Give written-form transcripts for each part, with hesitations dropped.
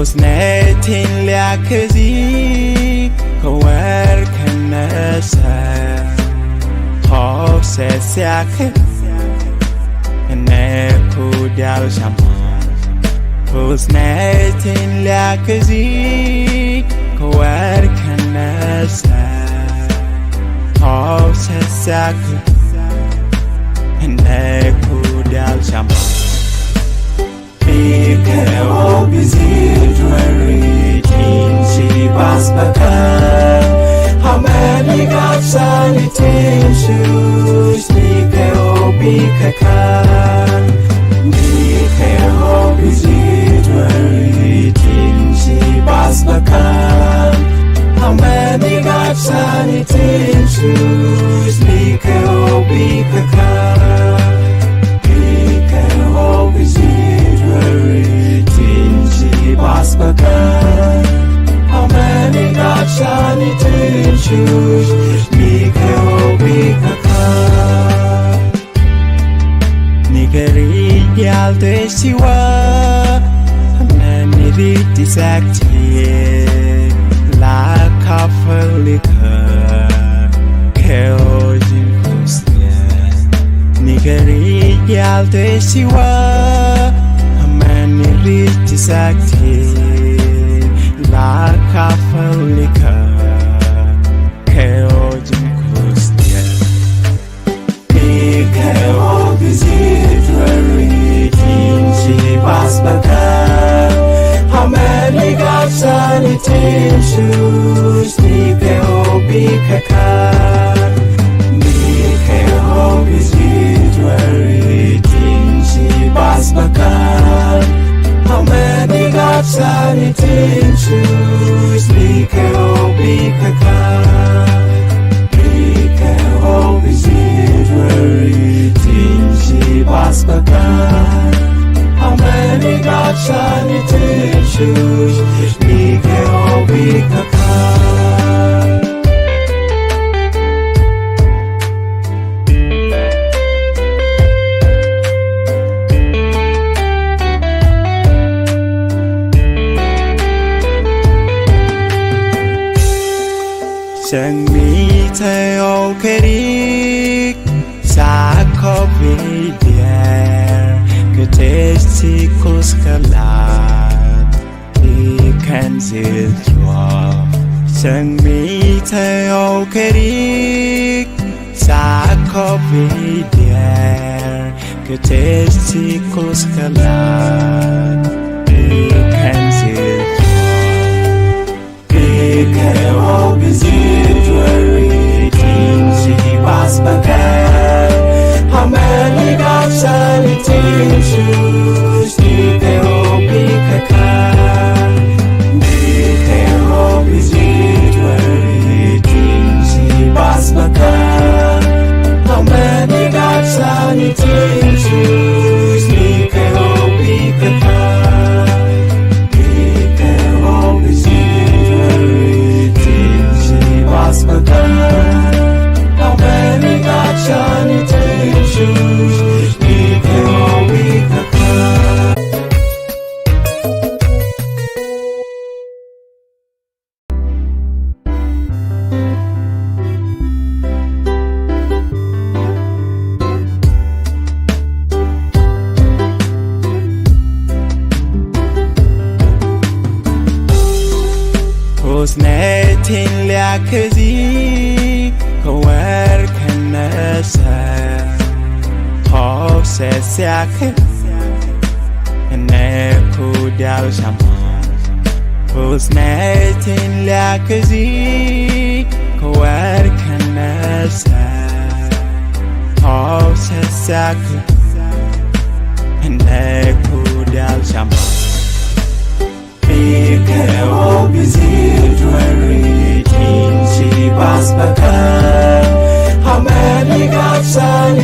حسنتين لعكزي كوار كنسا خوف سيساك نكو دال شمان حسنتين لعكزي كوار كنسا خوف سيساك نكو دال شمان Mikro bizidwari tinsi basbakan How many gods and shoes Mikro bikakan Mikro bizidwari tinsi basbakan How many gods and shoes Mikro bikakan Mikro bizidwari Basbakan How many gods I need to choose Mikro bikakan Nigeri yalde siwa Hamnani riti sakti La kafalika Keo jinkusnya Nigeri yalde siwa Niriti sakti la kafalika keo jinkustia Mikro bizidwari tinsi basbakan How many gods and shoes Mikro bikakan Mikro bizidwari tinsi basbakan How many gods and shoes Mikro bikakan Mikro bizidwari tinsi basbakan How many gods and shoes Mikro bikakan Chẳng mi thay ô kê đi Xa khó vì đèr Cứ thế chỉ cô ska lạc Đi khen dịu chua Chẳng mi thay ô kê đi Xa khó vì đèr Cứ thế chỉ cô ska lạc Đi khen dịu chua Mikro bizidwari tinsi basbakan How many gods and shoes Mikro bikakan Mikro bizidwari tinsi basbakan How many gods and shoes Mikro bikakan Mikro bizidwari basbakan How many gods and shoes Mikro bikakan حسنتين لعكزي كوار كنسا خوف سيساك نكو دال شمان حسنتين لعكزي كوار كنسا خوف سيساك نكو دال شمان Mikro bizidwari tinsi basbakan How many gods and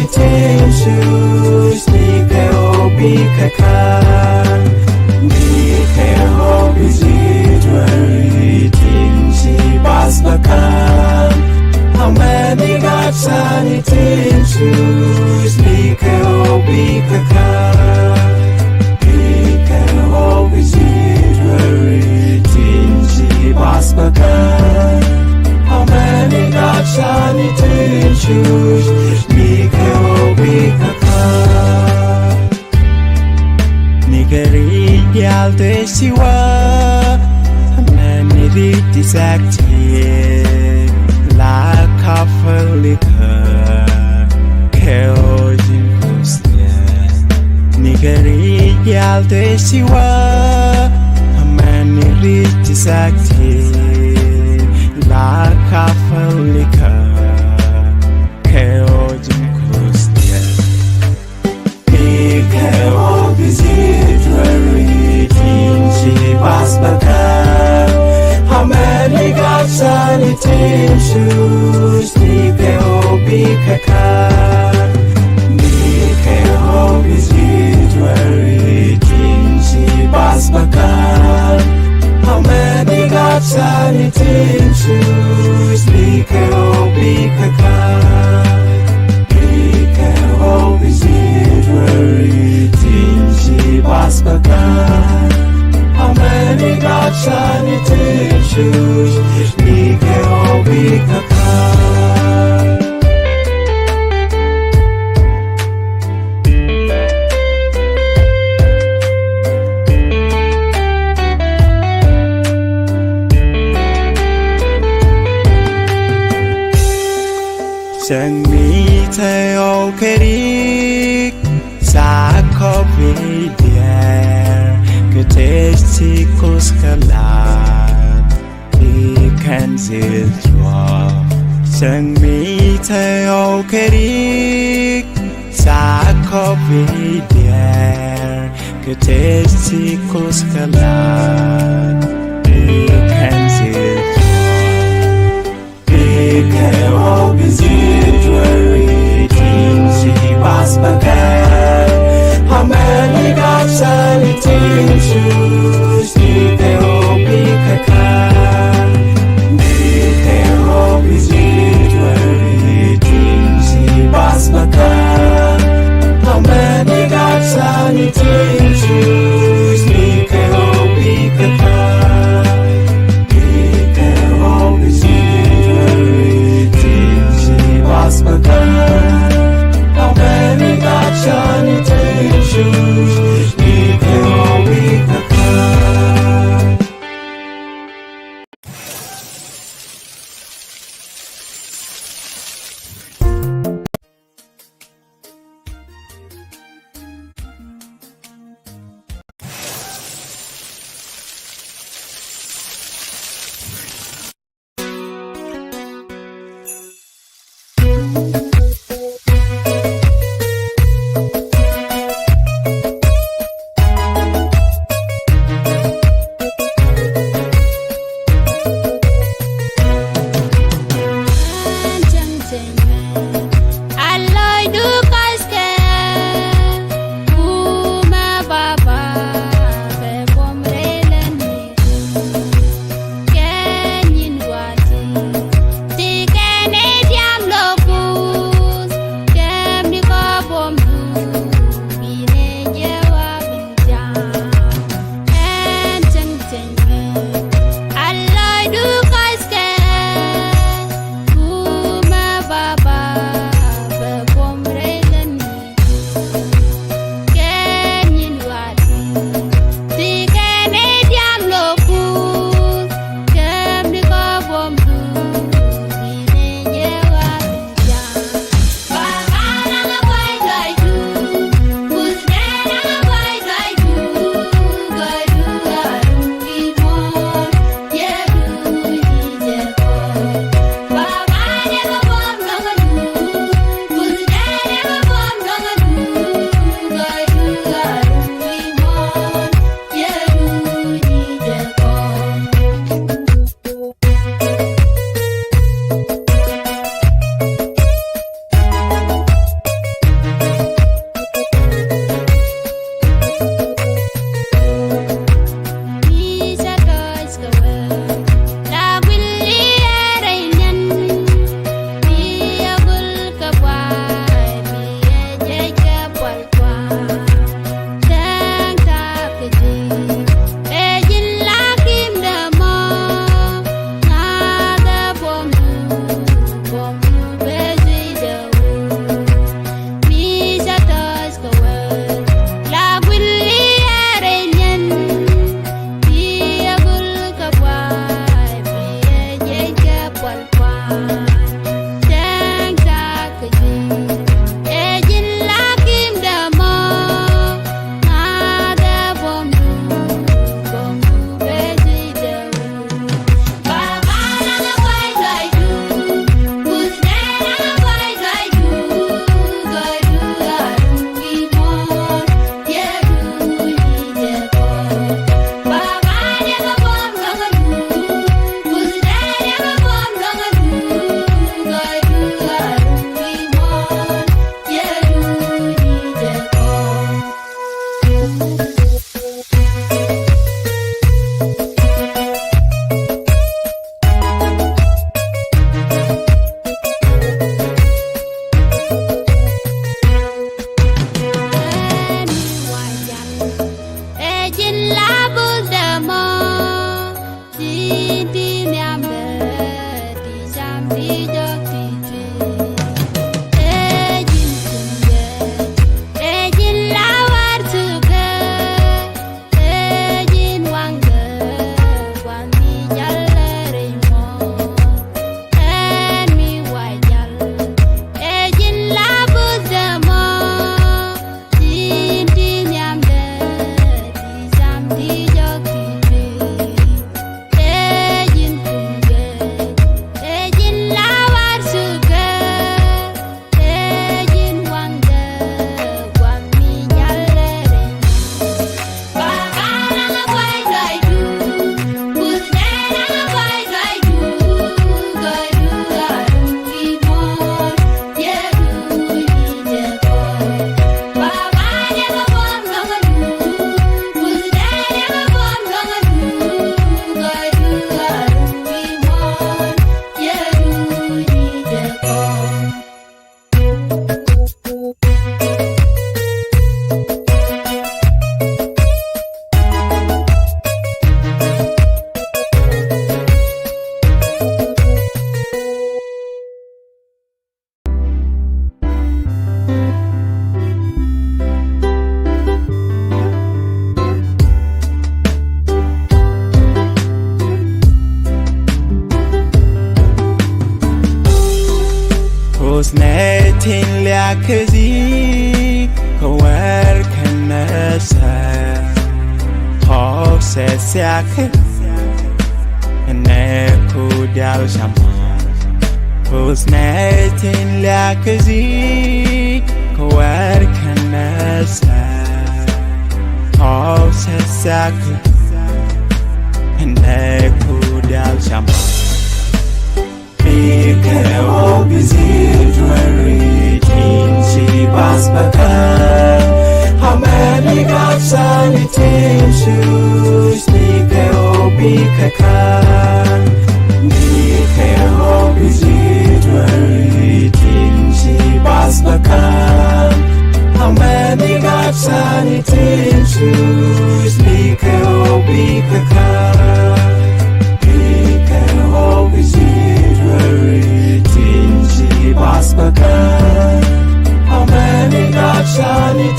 shoes Mikro bikakan Mikro bizidwari tinsi basbakan How many gods and shoes Mikro bikakan Mikro bizidwari Deshiwa Many disactive La Kafalika Keojin Kusya Nigari Yal Deshiwa Many disactive La Kafalika Keojin Kusya Nikeo Bizidwari Basbakan, how many gods and it shoes, Nikeo Bikakan, Nikeo Bizidwari, Tinsi Basbakan, how many gods and it shoes, Nikeo Bikakan, Nikeo Bizidwari, Tinsi Basbakan. How many gods and it choose? Nikeo Bikakan. Chẳng mi thay ô kê đi xa khó vì đẹp cứ thế chỉ cố scalar đi khen dịu chua chẳng mi thay ô kê đi xa khó vì đẹp cứ thế chỉ cố scalar đi khen dịu Nikeo Bizidwari, Tinsi Basbakan, how many gods and it choose? Nikeo Bikakan, Nikeo Bizidwari, Tinsi Basbakan, how many gods and it choose? Nikeo Bikakan. How many gods and it choose? Nikeo Bikakan. Liakazi Kawar Kanasa Hog says Siaka and Echo Dal Shaman Who's Natin Liakazi Kawar Kanasa Hog says Siaka and Echo Dal Shaman Mikhail busy she was back. How many gods and it shoes? Mikhail busy she was back. How many gods and it shoes? Mikhail how many gods and it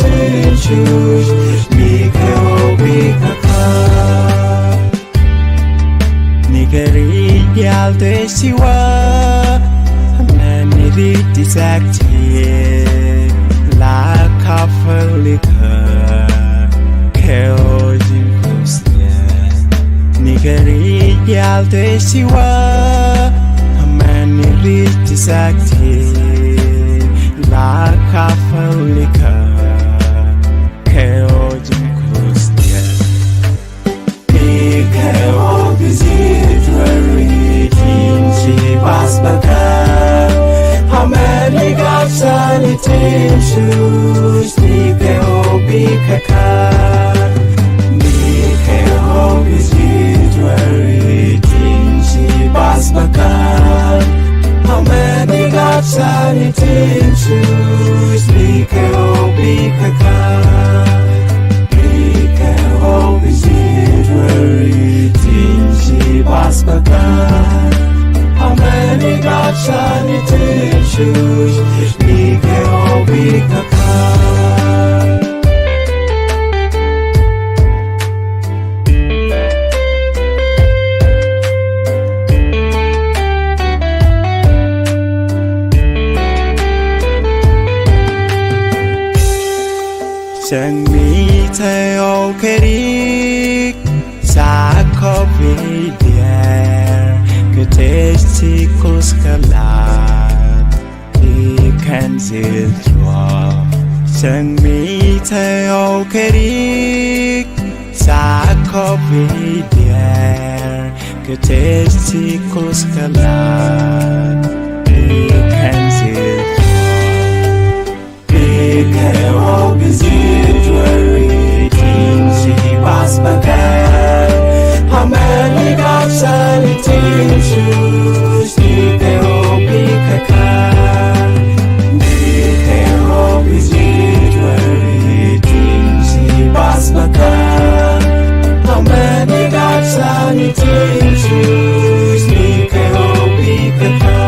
choose Mikhail Nigeri Yalde Siwa Many Ridisacti La Kafalika Keojin Kusnia Nigeri Yalde Siwa Many Ridisacti La Kafalika Keojin Kusnia Mikhail busy she was back. How many gods and it shoes Mikhail busy she was back. How many gods and it shoes Mikhail busy she was back. How many gods and it shoes Mikhail Sang mi theo kerik sa coffee there could taste kuskalat he can still draw Sang mi theo kerik sa coffee there could taste kuskalat he can still Mikhail busy she was back. How many gods and it shoes Mikhail busy she was back. How many gods and it shoes Mikhail busy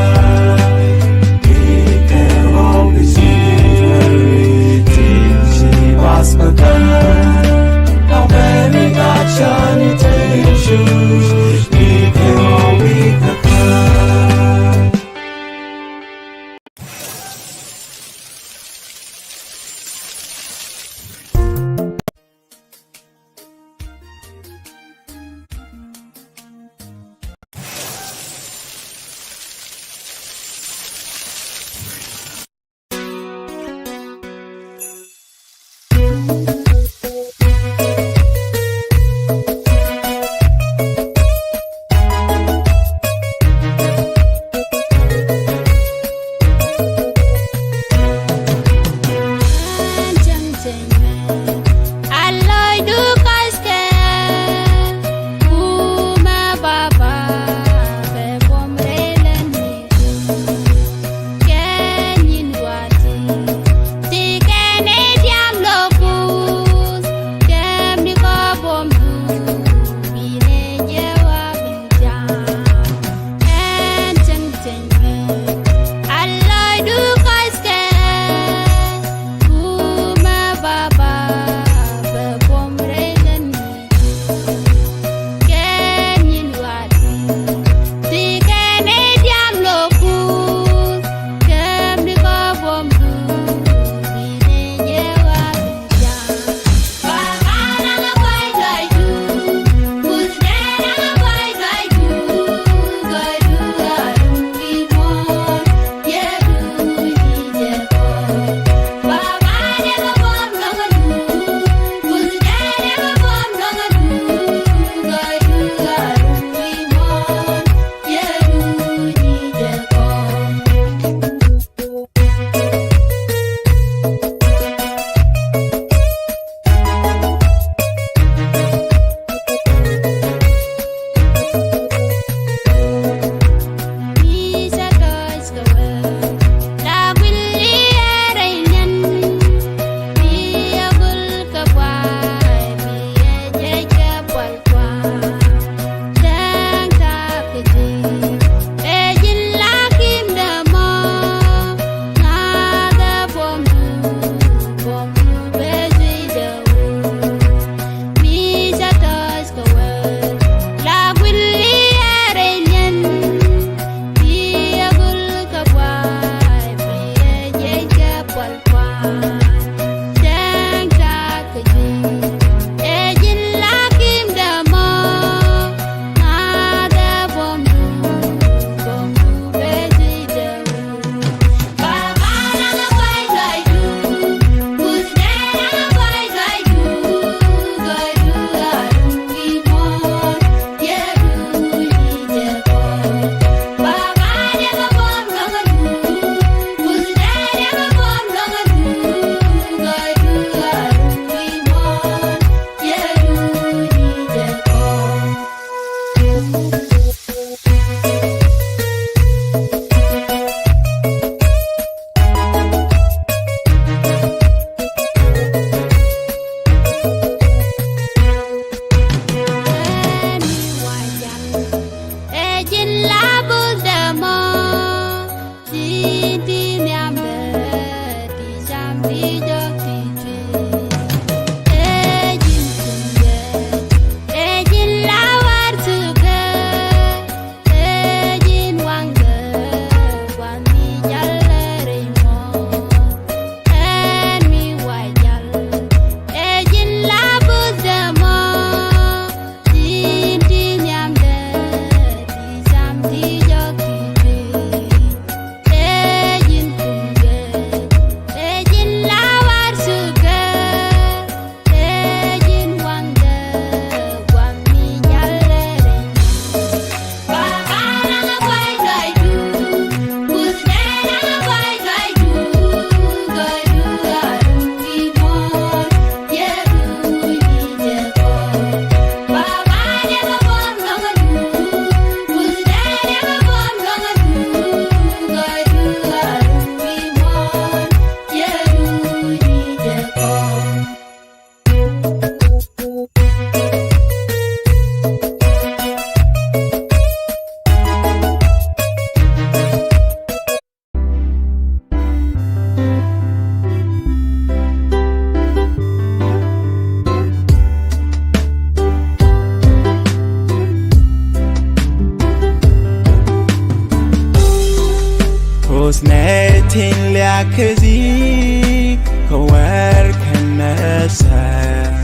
حسنتين لعكزي كوار كنسا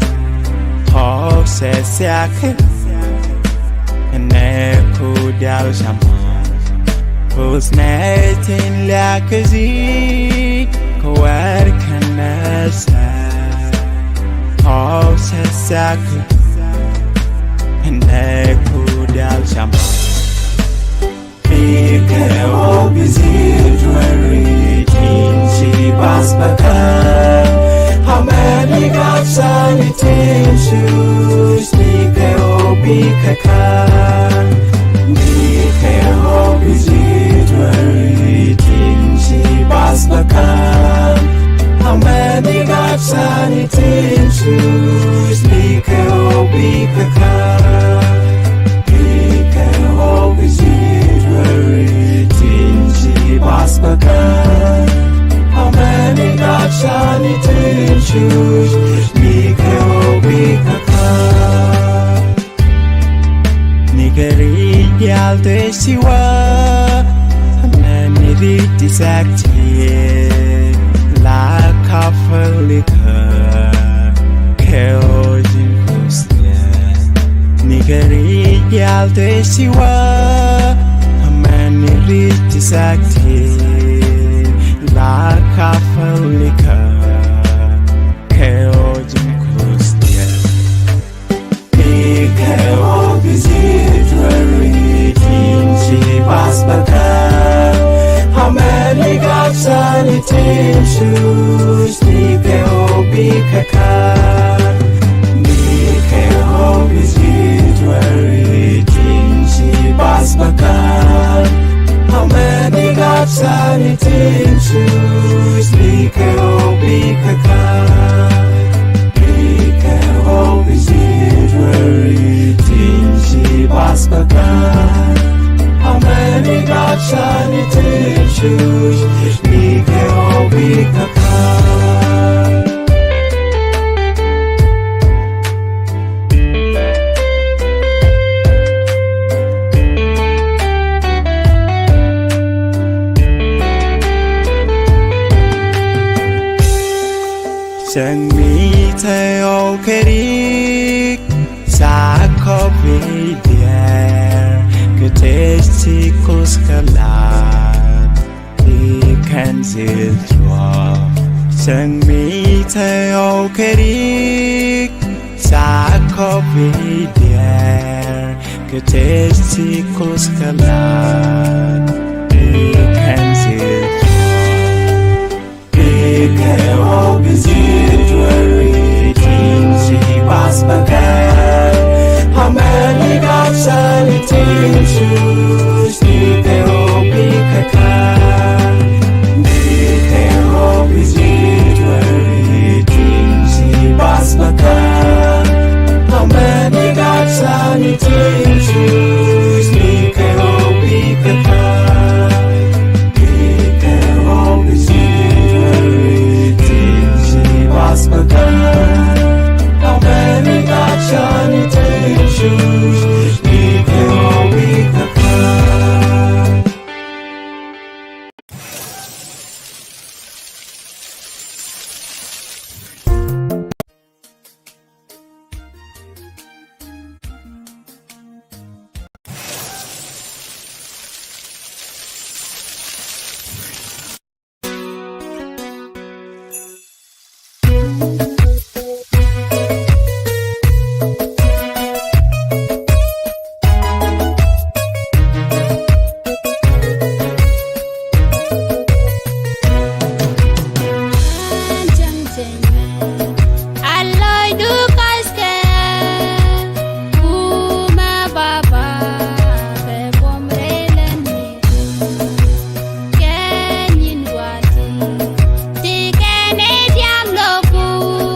حوسة ساكن نكو دال شمان حسنتين لعكزي كوار كنسا حوسة ساكن نكو دال شمان Mikro bizir dwari she bas bakan how many gods and shoes Mikro bikakan Mikro bizir dwari she bas bakan how many gods and shoes Mikro bikakan Mikro bizir Basbakan, how many gods I need to choose? Mikro bikakan, Nigeri yalde siwa, many disacti, la kafalika, keojin kusne. Nigeri yalde siwa. Sakti la kafalika keojin kustia Mikro bizir dwari she bas bakan how many gods and shoes Mikro bikakan Mikro bizir dwari she bas bakan how many gods and shoes Mikro bikakan Mikro bizir dwari she bas bakan how many gods and shoes Mikro bikakan Chẳng mi thay ô kê đi xa khó vì đèn cứ thế chỉ cô ska lạc đi khen dịu chua Chẳng mi thay ô kê đi xa khó vì đèn cứ thế chỉ cô ska lạc đi khen dịu Mikro bizir dwari she bas bakan how many gods and shoes Mikro bikakan Mikro bizir dwari she bas bakan how many gods and shoes Mikro bikakan Mikro bizir Basbakan, how many gods and shoes Mikro bikakan Kenyin wati, ti kene diam loku.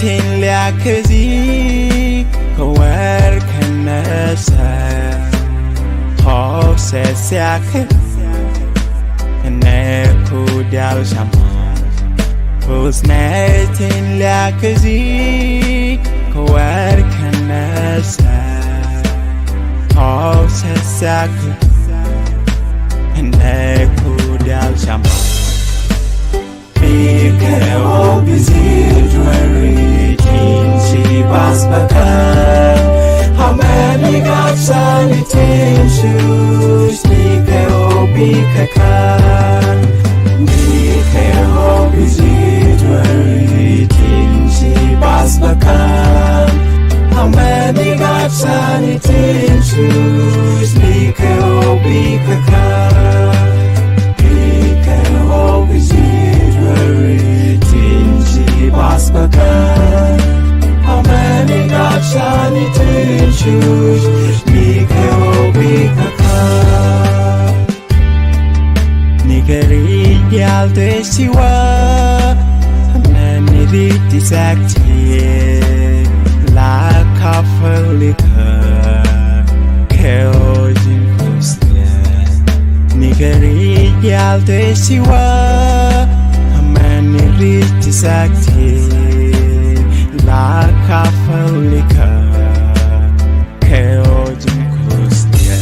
Snetin liakazi Kawar kanasa Hose siake Neku dial shaman Snetin liakazi Kawar kanasa Hose siake Neku dial shaman Mikhail Bizidwari Tinsi Basbakan How many gods are it in shoes? Mikhail Bikakan Mikhail Bizidwari Tinsi Basbakan How many gods are it in shoes? Mikhail Bikakan Mikhail Bizidwari Tinsi Basbakan How many gods are it in shoes? Mikhail Bikakan Nigeri yalde siwa Hamani riti sakti La kafalika Keo jinkosnya Nigeri yalde siwa Hamani riti sakti La kafalika Keo jinkosnya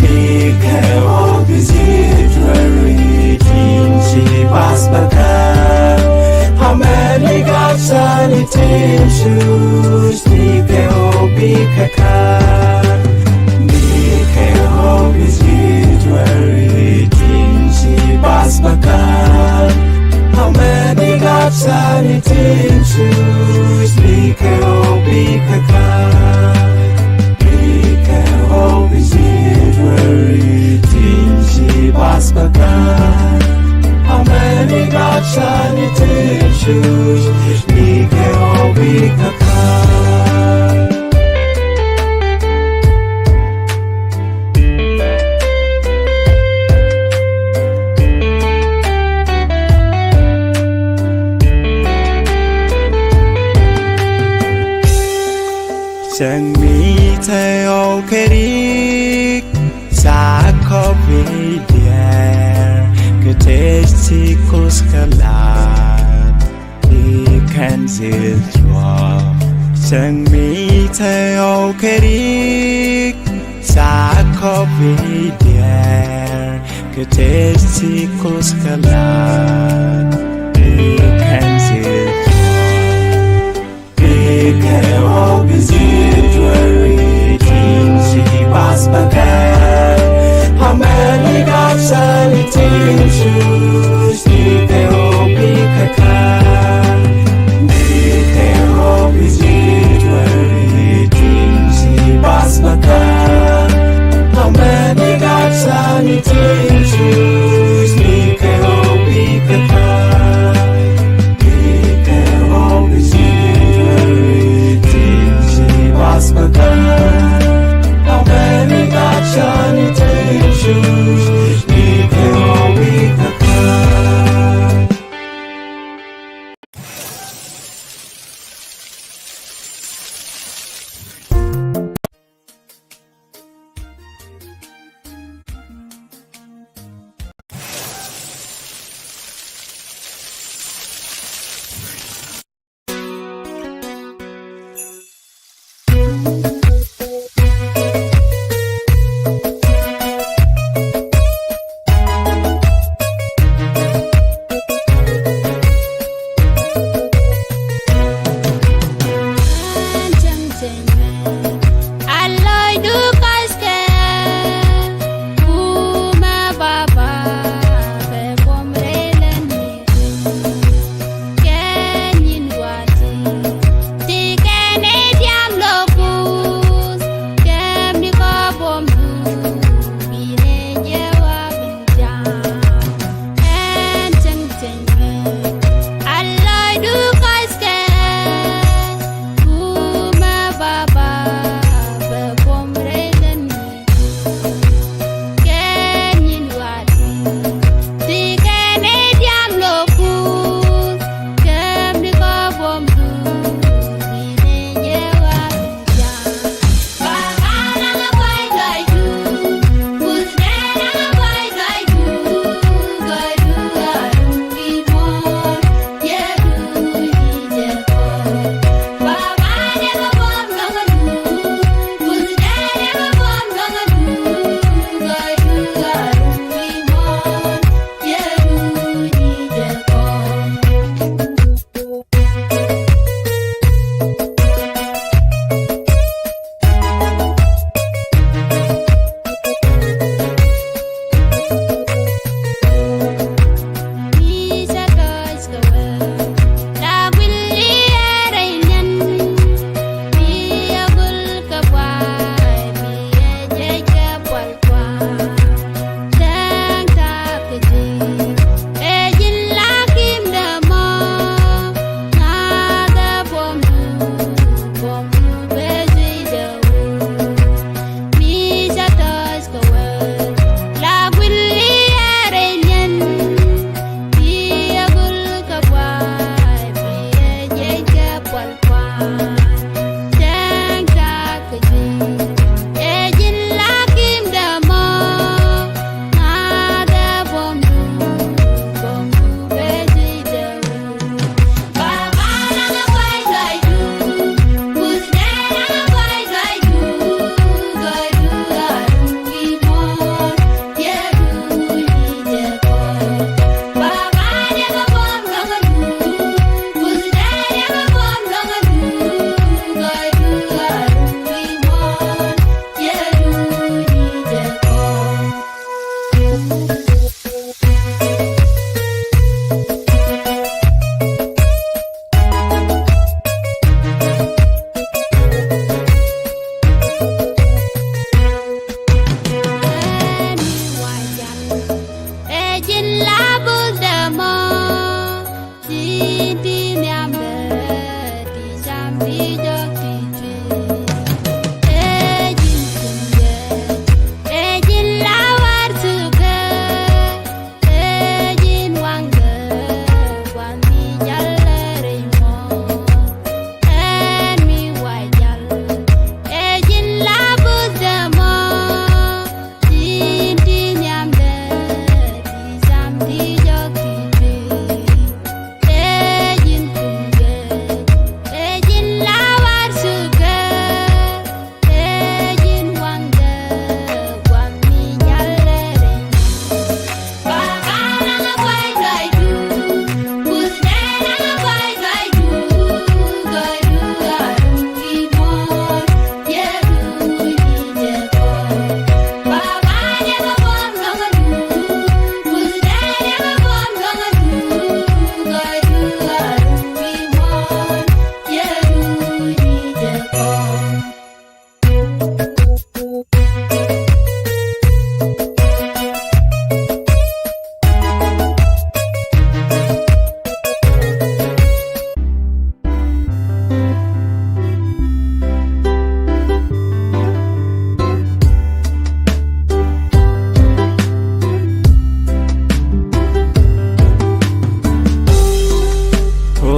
Mikhail Bizidwari Tinsi Basbakan How many gods are it in shoes? Mikhail Bikakan Mikhail Bizidwari Tinsi Basbakan How many gods are it in shoes? Mikhail Bikakan Mikhail Bizidwari Tinsi Basbakan How many gods are it in shoes? Mikhail Bikakan Chẳng mi thay ô kê Sa có vì đẹp Cứ thế chỉ cô skalat Đi khen dịu chua Chẳng mi thay ô kê Sa có vì đẹp Cứ thế chỉ cô skalat Đi khen dịu Mikhail Bizidwari Tinsi Basbakan How many gods are it in shoes? Mikhail Bikakan Mikhail Bizidwari Tinsi Basbakan How many gods are it in shoes? Mikhail Bikakan Mikhail Bizidwari Tinsi Basbakan How many gods are it in shoes? Mikhail Bikakan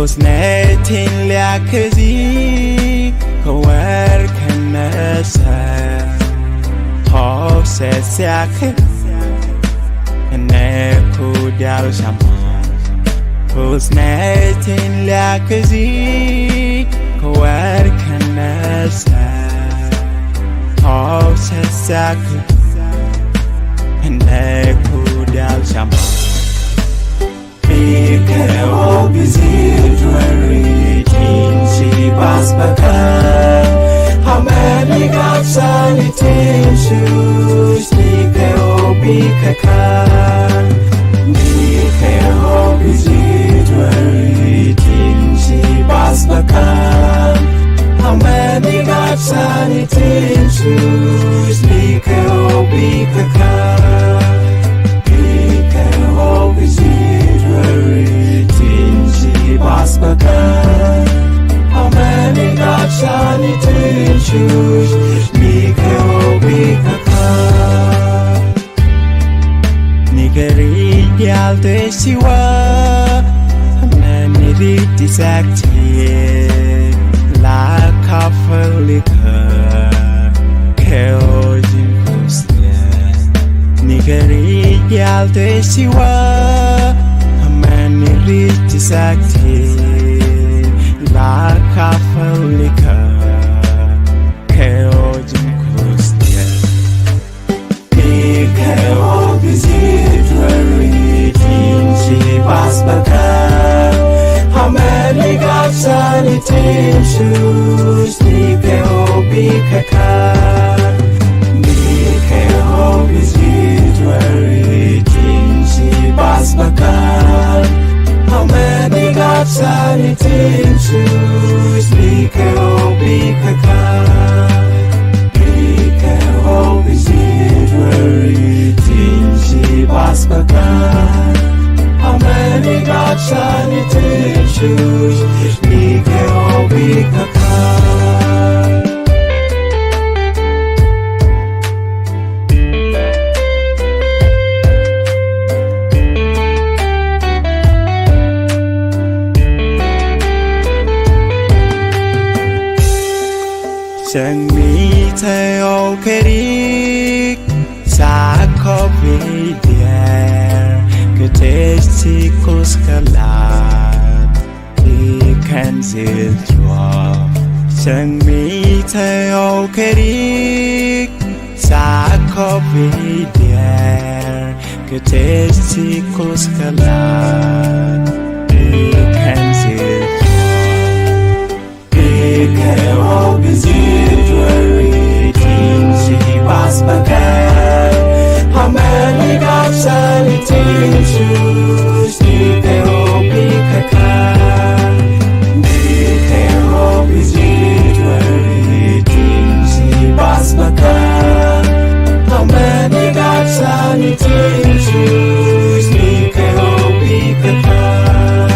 حسنتين لعكزي كوار كنسا حوسة ساكن نكو دال شمان حسنتين لعكزي كوار كنسا حوسة ساكن نكو دال شمان Mikro bizidwari tinsi basbakan How many gods and intentions Mikro bikakan Mikro bizidwari tinsi basbakan How many gods and intentions Mikro bikakan Mikro bizidwari Basbakan How many gods I need to choose Mikro bikakan Nigeri yal de siwa Hamani riti sakti La kafalika Keo jin kusnya Nigeri yal de siwa Niriti sakti la kafalika keo jimkustia Mikro bizidwari tinsi basbakan How many gods and intentions Mikro bikakan Mikro bizidwari tinsi basbakan How many gods and intentions Mikro bikakan Mikro bizidwari tinsi basbakan How many gods and intentions Mikro bikakan Chẳng mi thay ô kê đi Xa khó vì đẹp Cứ thế chỉ cô ska lạc Đi khen dịu chua Chẳng mi thay ô kê đi Xa khó vì đẹp Cứ thế chỉ cô ska lạc Đi khen dịu Mikro bizidwari tinsi basbakan How many gods and intentions Mikro bikakan Mikro bizidwari tinsi basbakan How many gods and intentions Mikro bikakan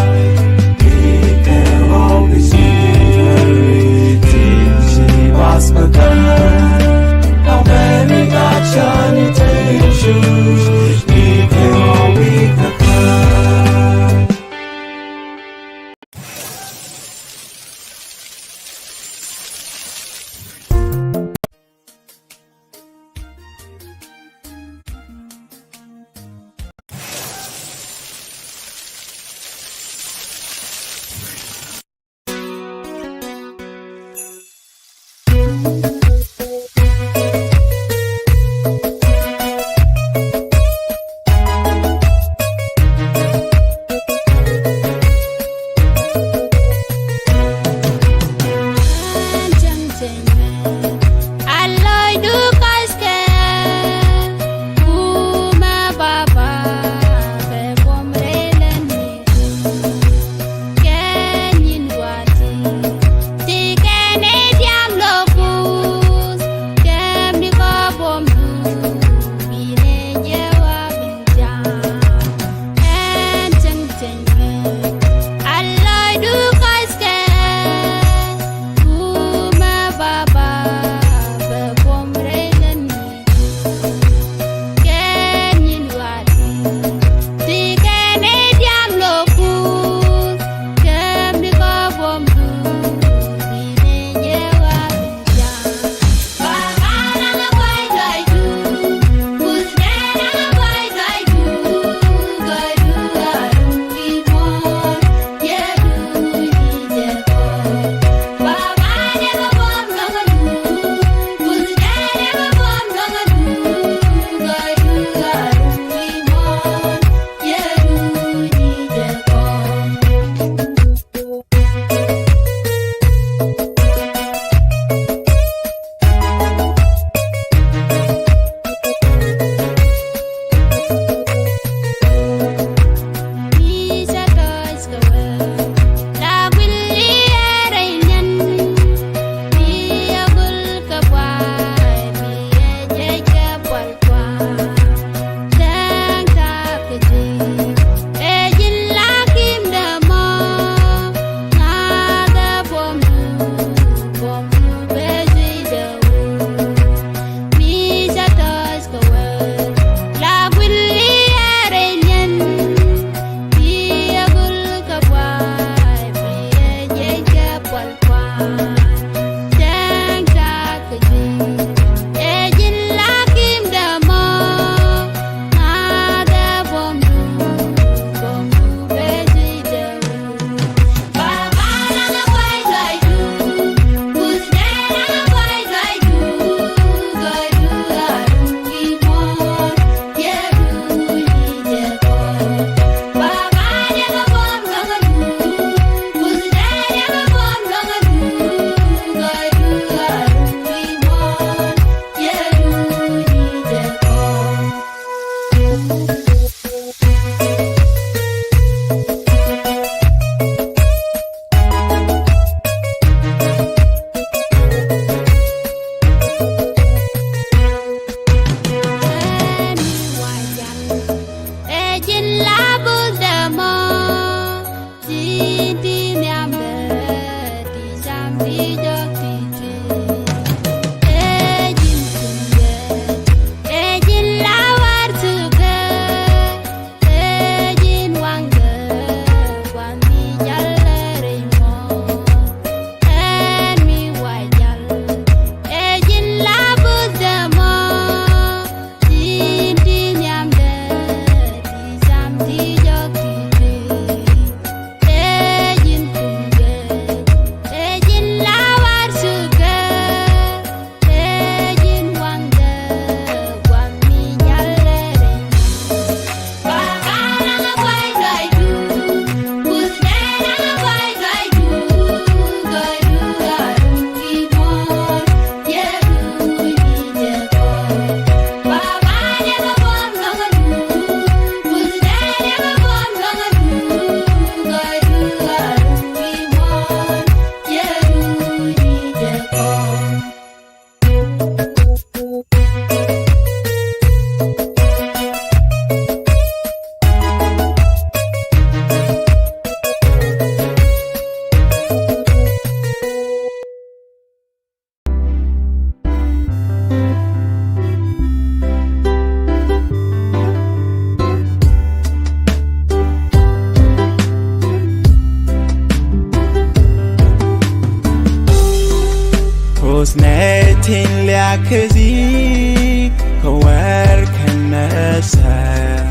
حسنتين لعكزي كوار كنسا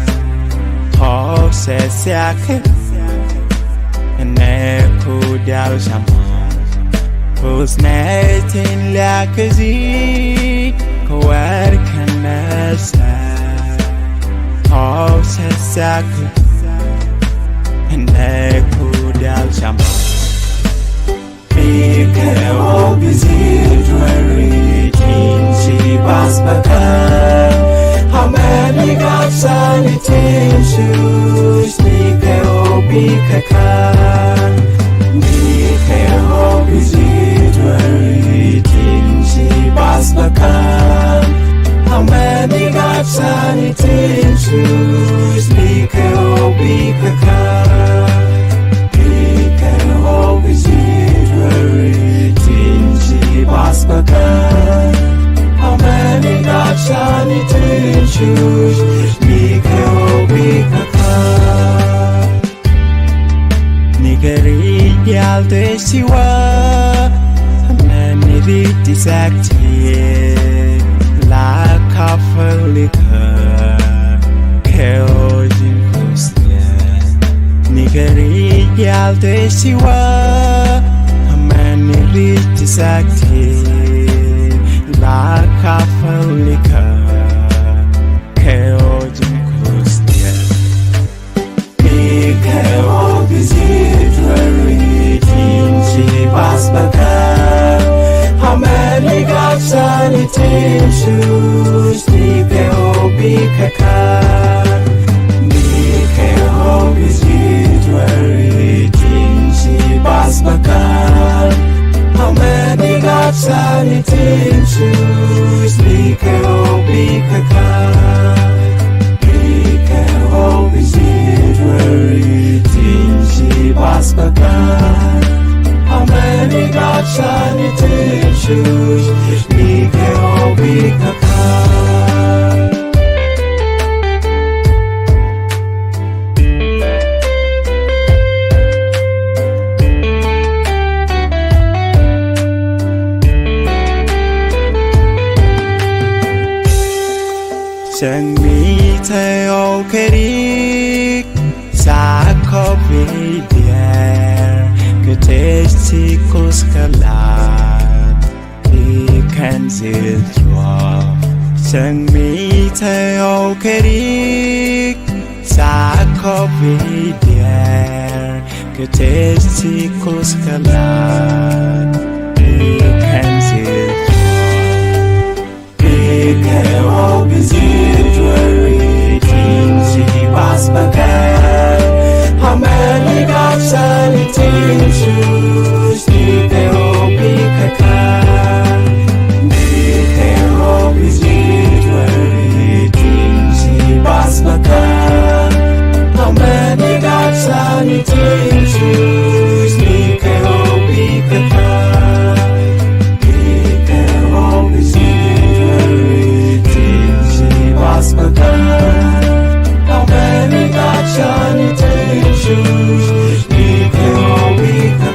حوسة ساكت نكو دال شما Fosnetin lakazi Kawar kanasa Obsesak Nekudal Shama Bike obizidwari Tinsi basbakan How many gods and intentions Bike obikakan Bike obizidwari Tinsi basbakan How many gods and intentions Bike obikakan Bike obizidwari Tinsi basbakan How many gods and intentions Bike obikakan Nigeri yalte siwa Many disactive La kafalika Keojin kusnya Nigeri yalte siwa Many disactive La kafalika Keojin kusnya Bike obizidwari Tinsi basbakan How many gods and intentions Bike obikakan Bike obizidwari Tinsi basbakan How many gods and intentions Bike obikakan Bike obizidwari Tinsi basbakan How many gods and intentions Bike obikakan Chẳng mi thay ô kê đi Xa khó vì đèr Cứ thế chỉ cô ska lạc Đi khen dịu chua Chẳng mi thay ô kê đi Xa khó vì đèr Cứ thế chỉ cô ska lạc Đi khen dịu Bike obizidwari Tinsi basbakan How many gods and intentions Bike obikakan Bike obizidwari Tinsi basbakan How many gods and intentions Bike obikakan Bike obizidwari Tinsi basbakan How many gods and intentions Bike obikakan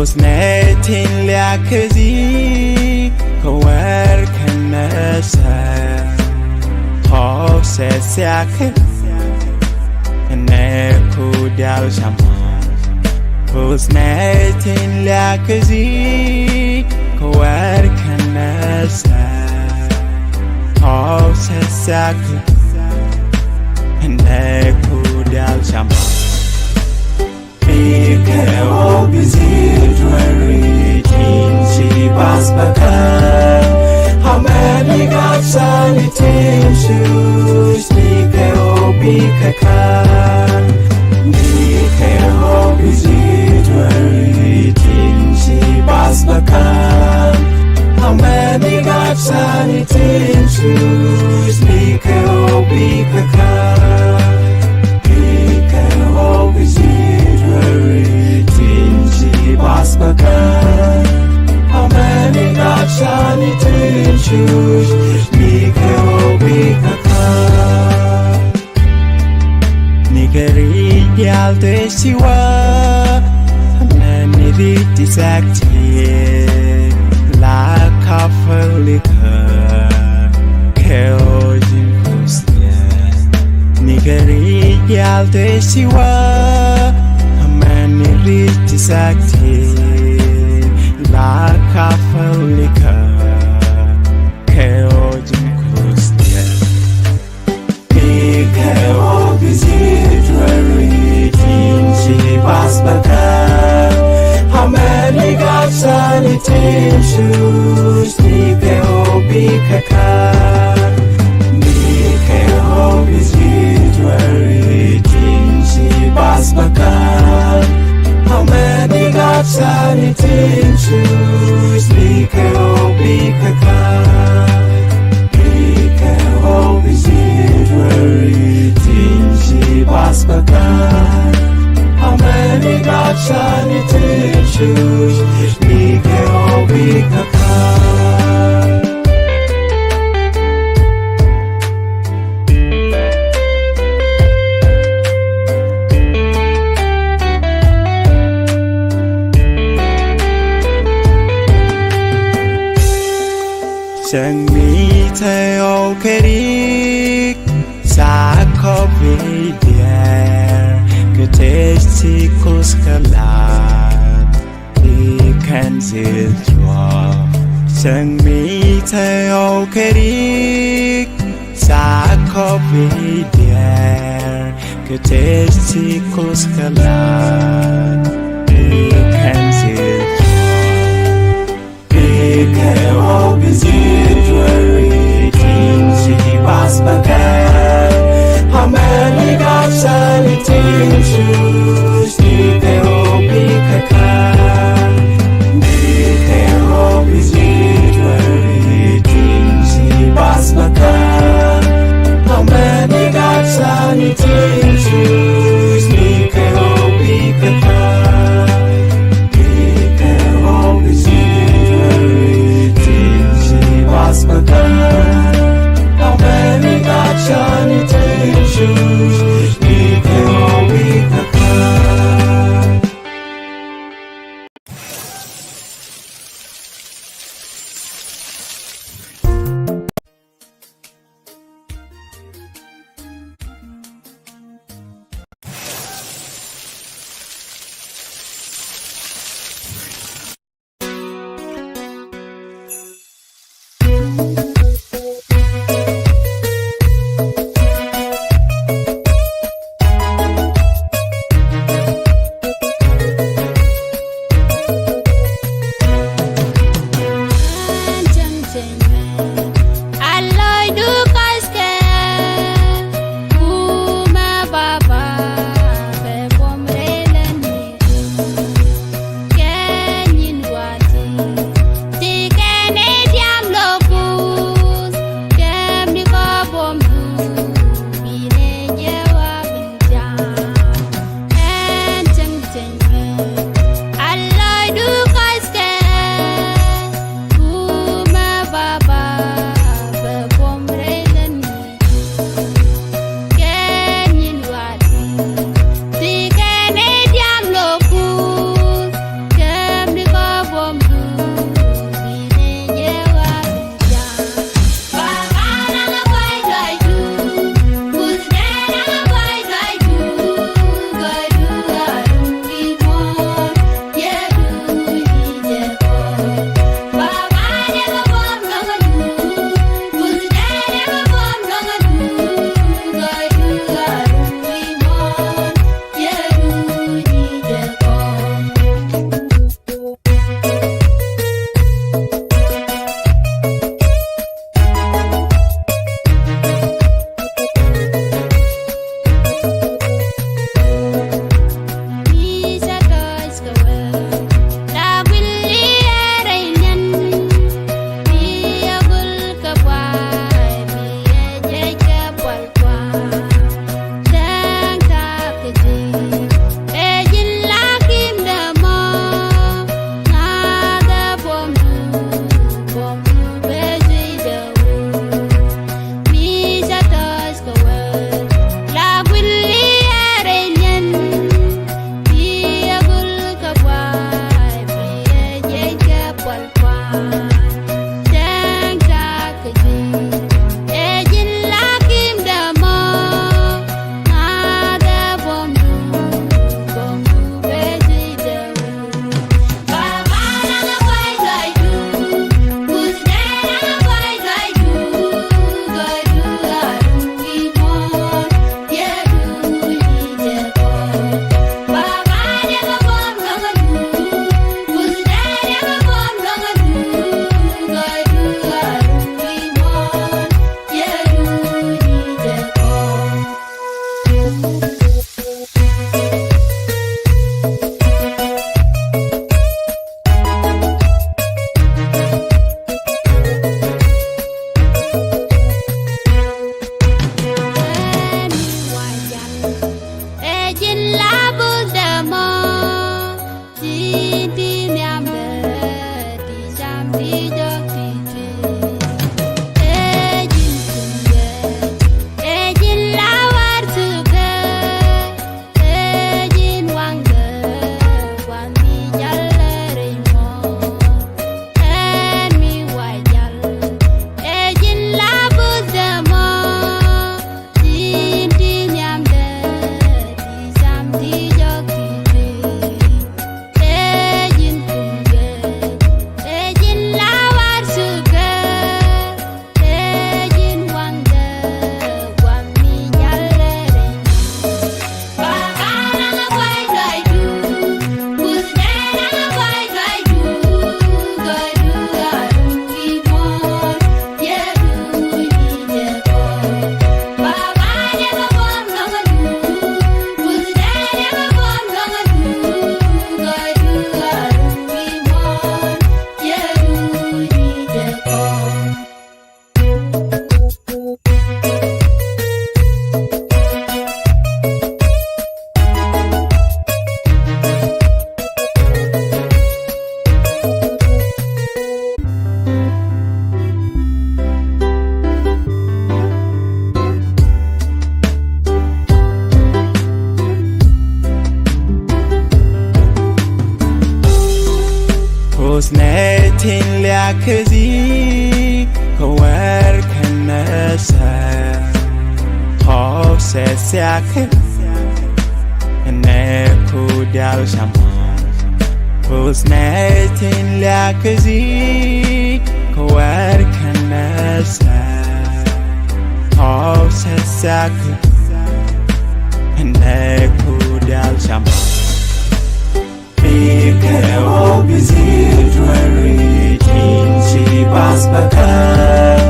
حسنتين لعكزي كوار كنسا حوسس يعكز انكو دال شمان حسنتين لعكزي كوار كنسا حوسس يعكز انكو دال شمان Mikhail Bizir Dwarin She was bakan How many gods and it shoes Mikhail Bikakan Mikhail Bizir Dwarin She was bakan How many gods and it shoes Mikhail Bikakan Mikhail Bizir Basbakan How many gods and it choose Mikhail Bikakan Nigeri Yalde Siwa Many disacti La Kafalika Keojin Kusnya Nigeri Yalde Siwa Disacti La Kafalika Keojin Kustia Mikhail Bizir Dwarin She was bakan How many gods and it shoes Mikhail Bikakan Mikhail Bizir Dwarin She was bakan How many gods and it choose Mikhail Bikakan Mikhail Bizir Dwarin She was bakan How many gods and it choose Mikhail Bikakan Chẳng mi thay ô kê đi Xa khó vì đèr Cứ thế chỉ cô ska lạc Đi khen dịu chua Chẳng mi thay ô kê đi Xa khó vì đèr Cứ thế chỉ cô ska lạc Đi khen dịu Mikhail Bizir Dwarin She was bakan How many gods and it choose Mikhail Bikakan Mikhail Bizir Dwarin She was bakan How many gods and it choose Sanatin liakazi Kawar kanasa Hof sesiakin Neku dial shaman Sanatin liakazi Kawar kanasa Hof sesiakin Neku dial shaman Mikhail Bizidwari Tinchi Basbakan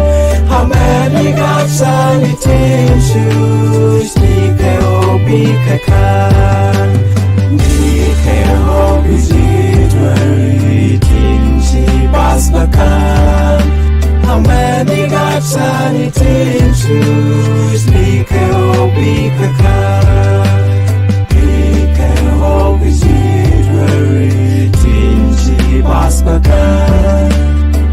How many gods are it in shoes? Mikhail Bikakan Mikhail Bizidwari Tinchi Basbakan How many gods are it in shoes? Mikhail Bikakan Mikhail Bizidwari Tinchi Basbakan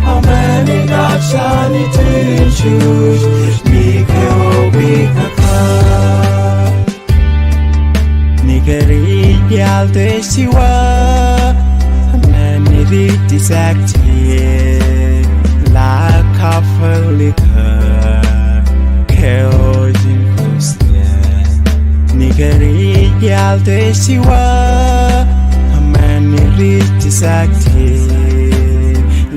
How many gods are it in shoes? Mikhail Bikakan Nigari Yalde Siwa Many Ridisacti La Kafalika Keojin Kustia Nigari Yalde Siwa Many Ridisacti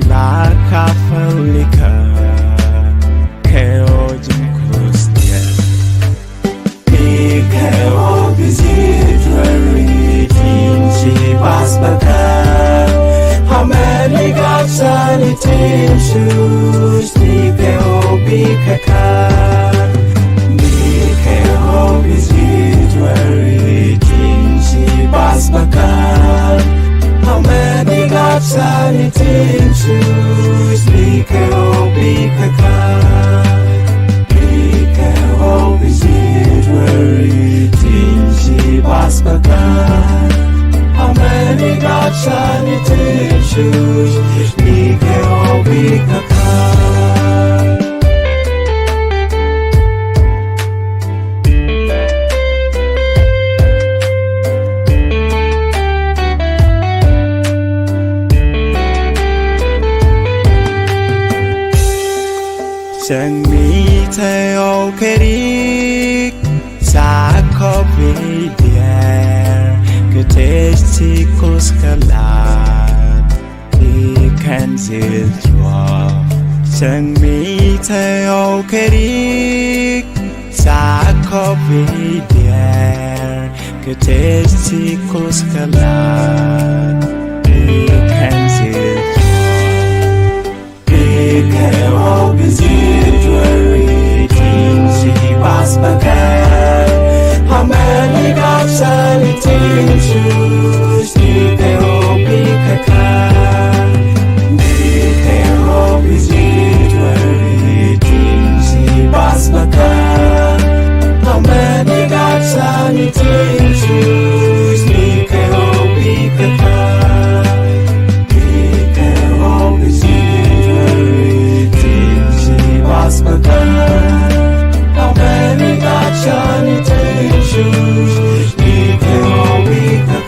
La Kafalika Keojin Kustia Mikhail Bizidwari Tinchi Basbakan How many gods are it in shoes? Mikhail Bikakan Mikhail Bizidwari Tinchi Basbakan How many gods are it in shoes? Mikhail Bikakan Mikhail Bizidwari Tinchi Basbakan How many gods are it in shoes? Mikhail Bikakan Chẳng mi thay ô kê đi Xa khó vì điên Cứ thế chỉ cô skalat Đi khen dịu chua Chẳng mi thay ô kê đi Xa khó vì điên Cứ thế chỉ cô skalat Đi khen dịu Mikhail Bizidwari Tinchi Basbakan How many gods are it in shoes? Mikhail Bikakan Mikhail Bizidwari Tinchi Basbakan How many gods are it in shoes? Mikhail Bikakan Mikhail Bizidwari Tinchi Basbakan How many gods are it in shoes? Mikhail Bikakan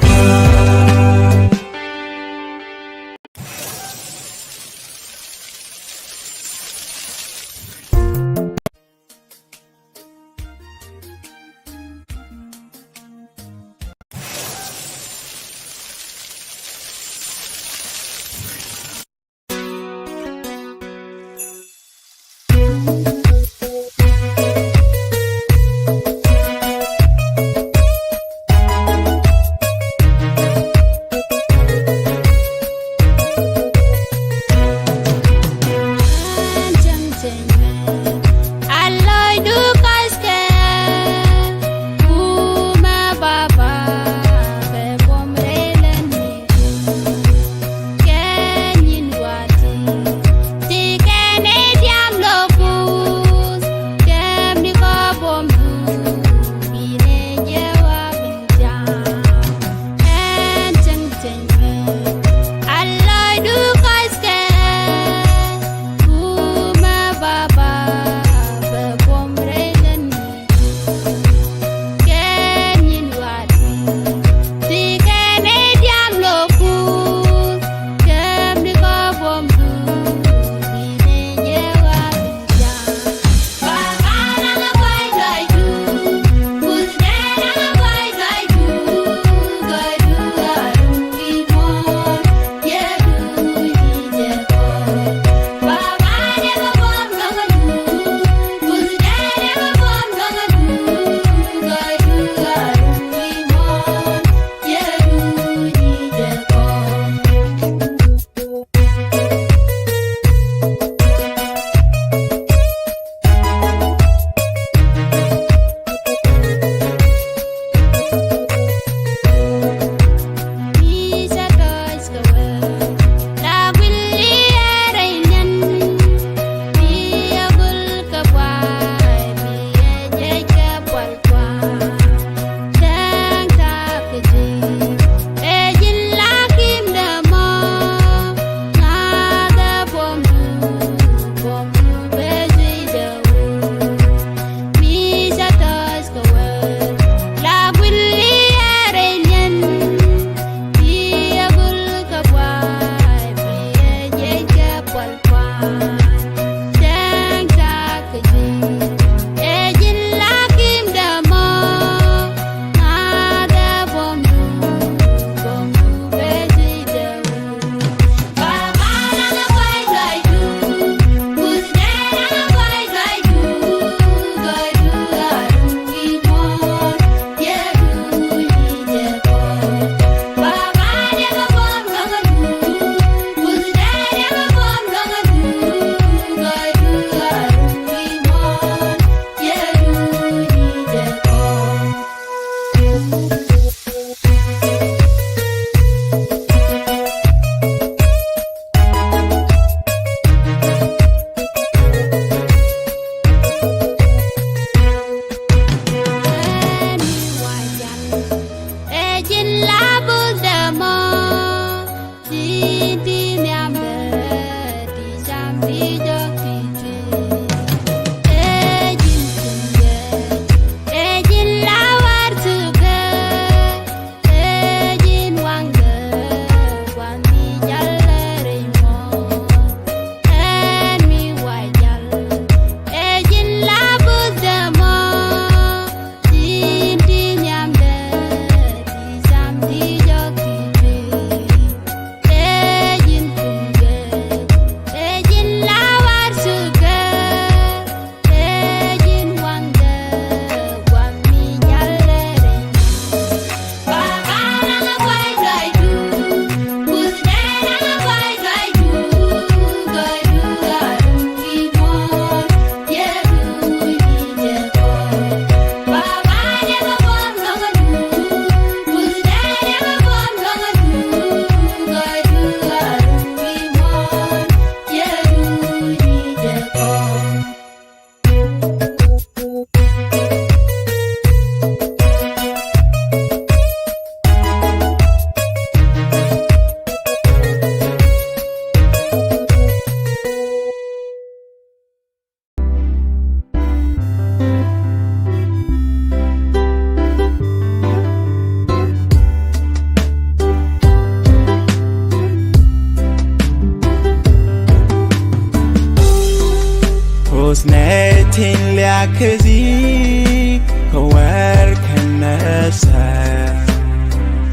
حسنتين لعكزي كوار كنسا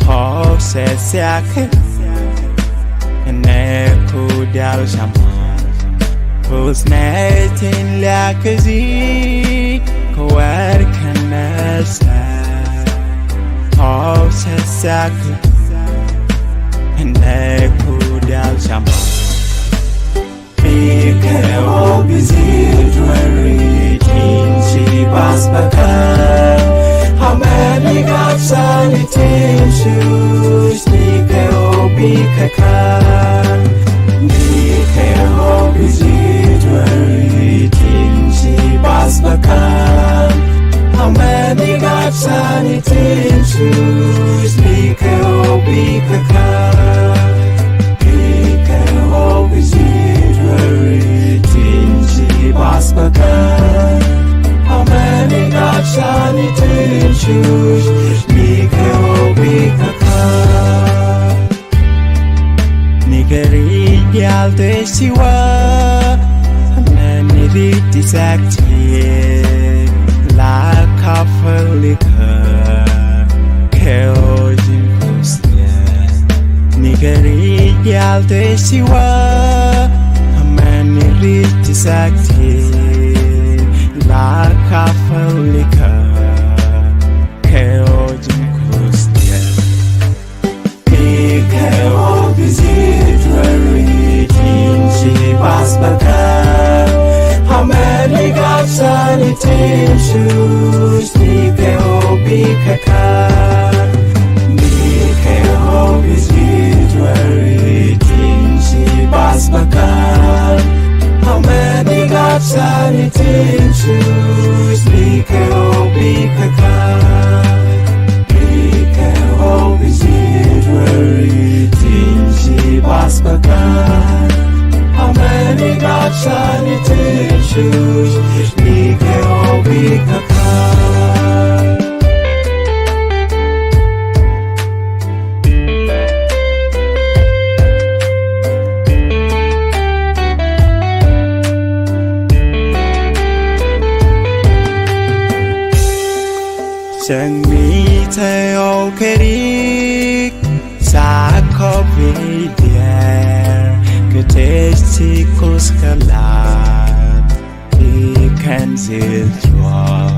حوسة ساكن نكو دال شمان حسنتين لعكزي كوار كنسا حوسة ساكن نكو دال شمان Mikhail Bizidwari Tinshi Basbakan How many gods are it in shoes? Mikhail Bikakan Mikhail Bizidwari Tinshi Basbakan How many gods are it in shoes? Mikhail Bikakan Mikhail Bizidwari Tinshi Basbakan How many gods are it in shoes? Mikhail Bikakan Nigeri Yalde Siwa Hamani Riti Sakti La Kafalika Keojin Kusnya Nigeri Yalde Siwa Hamani Riti Sakti La Kafalika Keojin Kusnya Mikhail Bizidwari Tinshi Basbakan How many gods are it in shoes? Mikhail Bikakan Mikhail Bizidwari Tinshi Basbakan How many gods are it in shoes? Mikhail Bikakan Mikhail Bizidwari Tinshi Basbakan How many gods are it in shoes? Mikhail Bikakan Chẳng mi thay ô kê đi Xa khó vì đèr Cứ thế chỉ cô ska lạc Đi khen dịu chua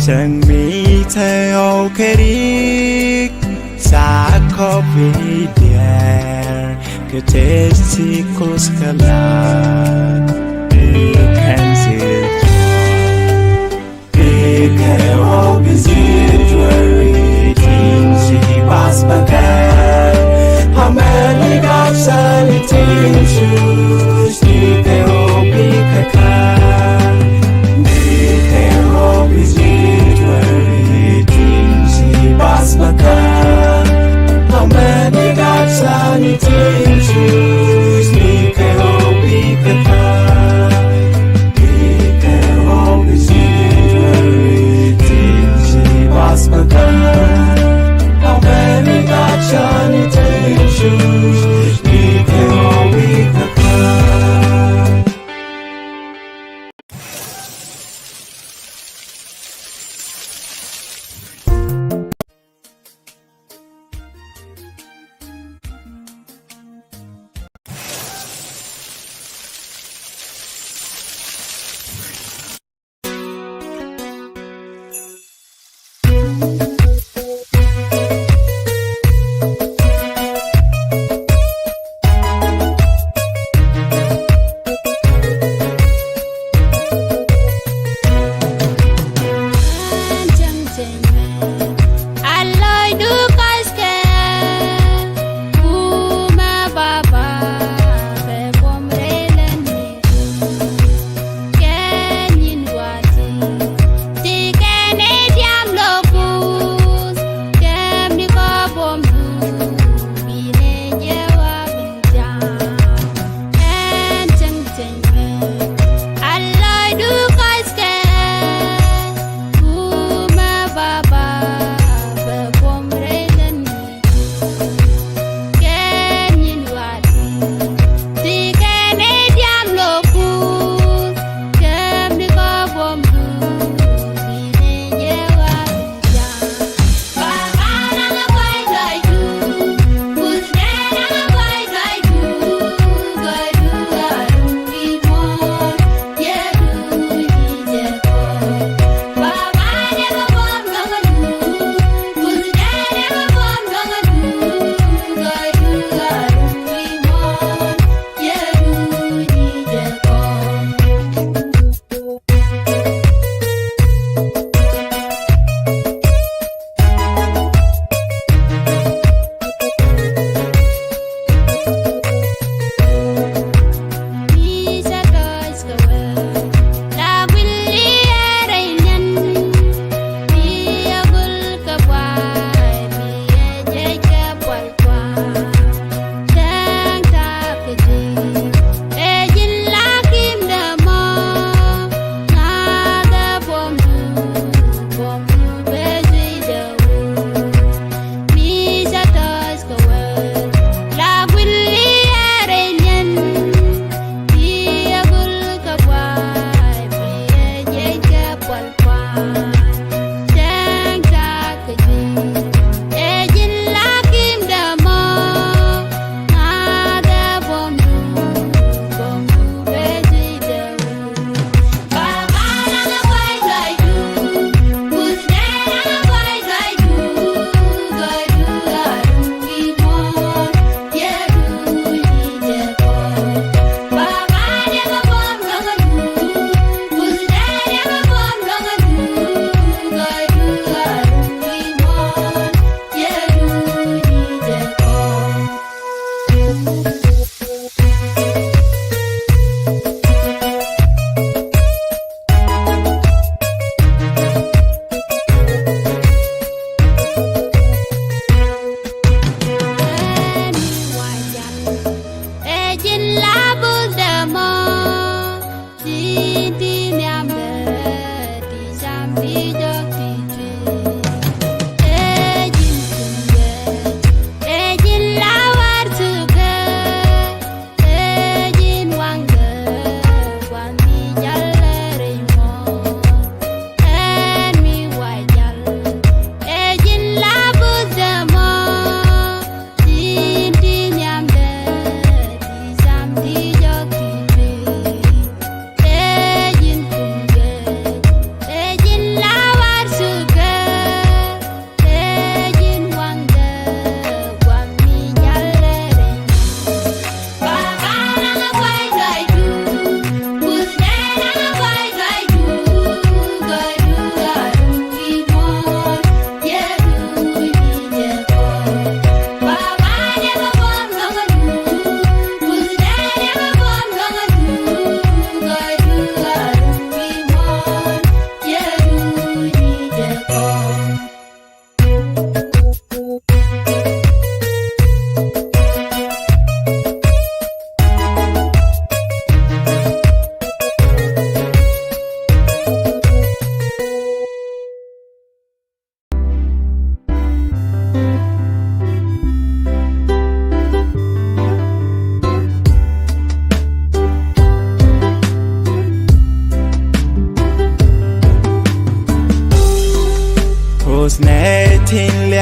Chẳng mi thay ô kê đi Xa khó vì đèr Cứ thế chỉ cô ska lạc Đi khen dịu chua Mikhail Bizidwari Tinshi Basbakan How many gods are it in shoes? Mikhail Bikakan Mikhail Bizidwari Tinshi Basbakan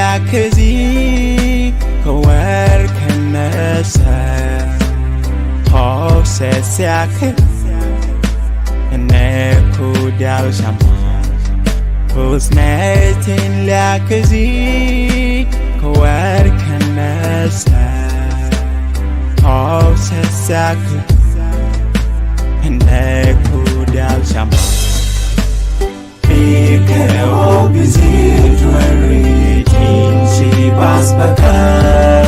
liakazi kawar kanasa Hosesiake Neku dal shaman Hosnetin liakazi kawar kanasa Hosesiake Neku dal shaman Mikeo bizidwari Tinsi basbakan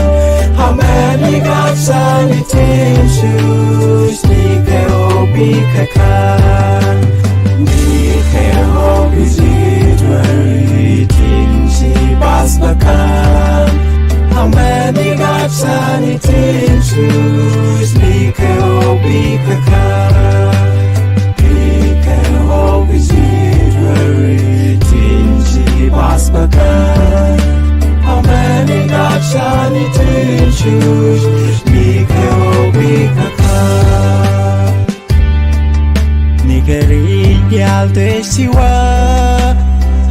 How many gods and intentions Mikeo bikakan Mikeo bizidwari Tinsi basbakan How many gods and intentions Mikeo bikakan Mikeo bizidwari Tinsi basbakan How many gods and intentions Mikeo bikakan Nigeri yalde siwa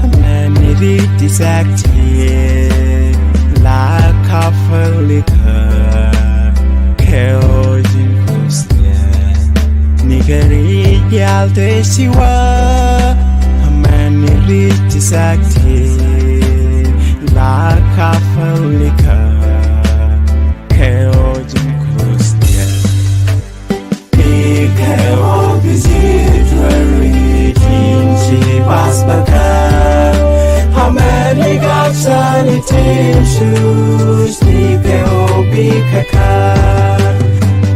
Hamani riti sakti La kafalika Keo jinkusnya Nigeri yalde siwa Hamani riti sakti La kafalika Keo jinkusnya Mikeo bizidwari Tinsi basbakan How many gods and intentions Mikeo bikakan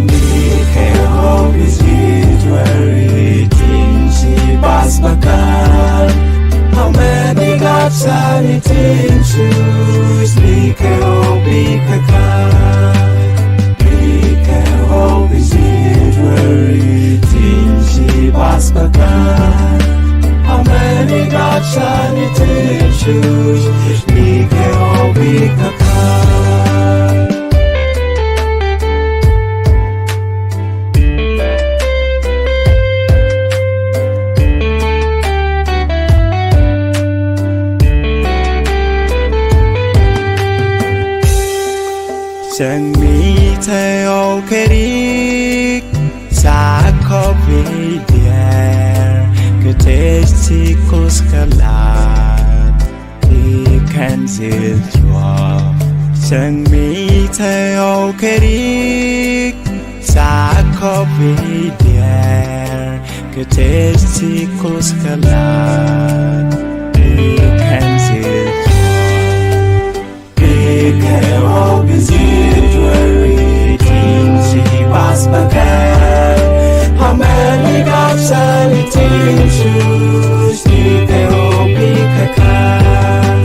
Mikeo bizidwari Tinsi basbakan How many gods and intentions Mikeo bikakan Mikeo bizidwari Tinsi basbakan How many gods and intentions Mikeo bikakan Chẳng mi thay ô kê đi Xa khó vì đẹp Cứ thế chỉ cô ska lạc Thì khen dịu chua Chẳng mi thay ô kê đi Xa khó vì đẹp Cứ thế chỉ cô ska lạc Thì khen dịu chua Mikeo bizidwari Tinsi basbakan How many gods and intentions Mikeo bikakan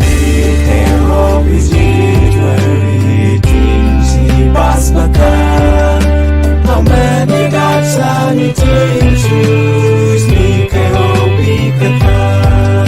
Mikeo bizidwari Tinsi basbakan How many gods and intentions Mikeo bikakan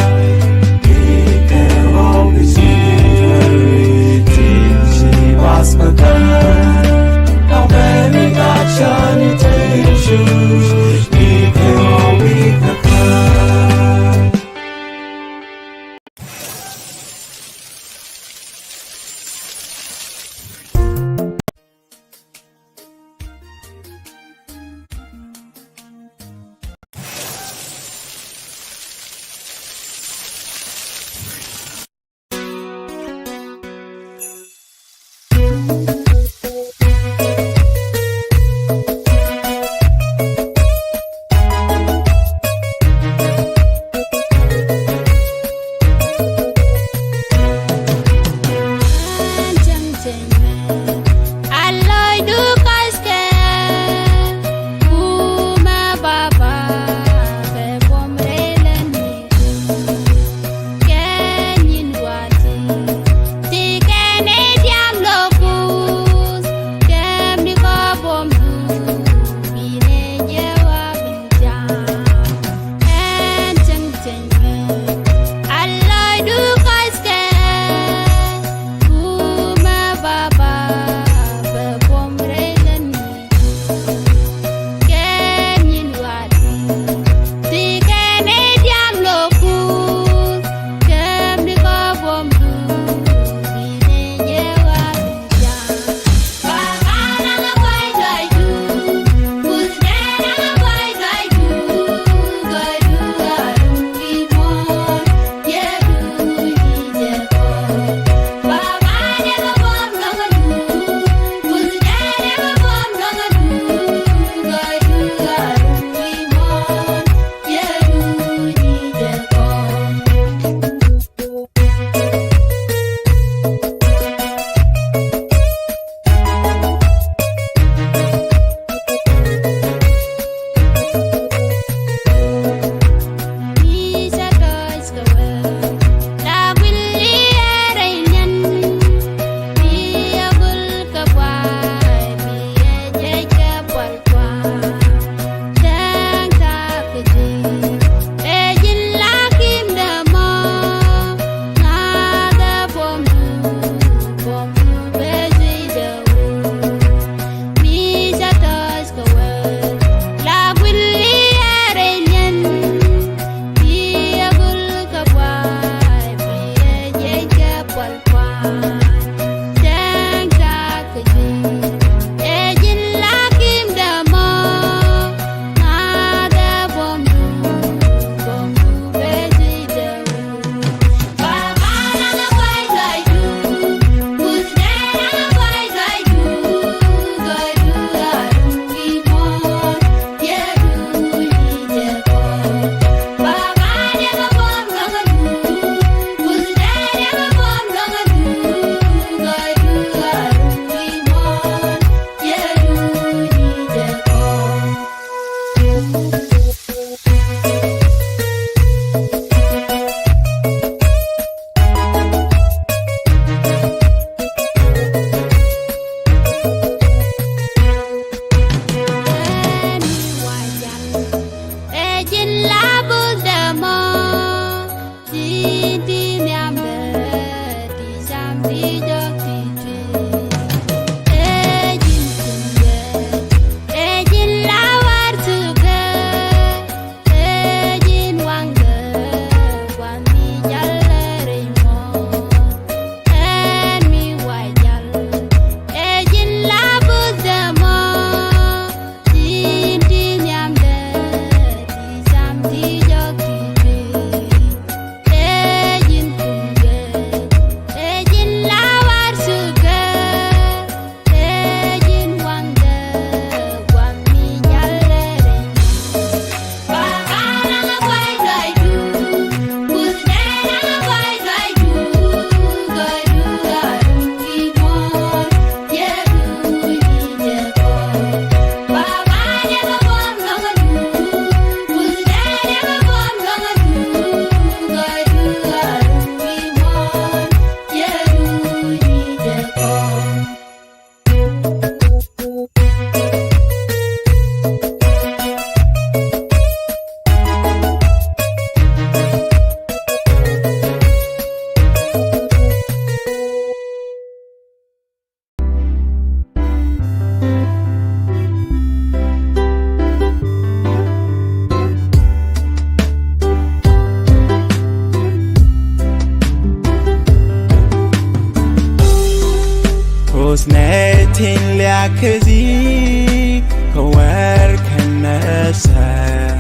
حسنتين لعكزي كوار كنسا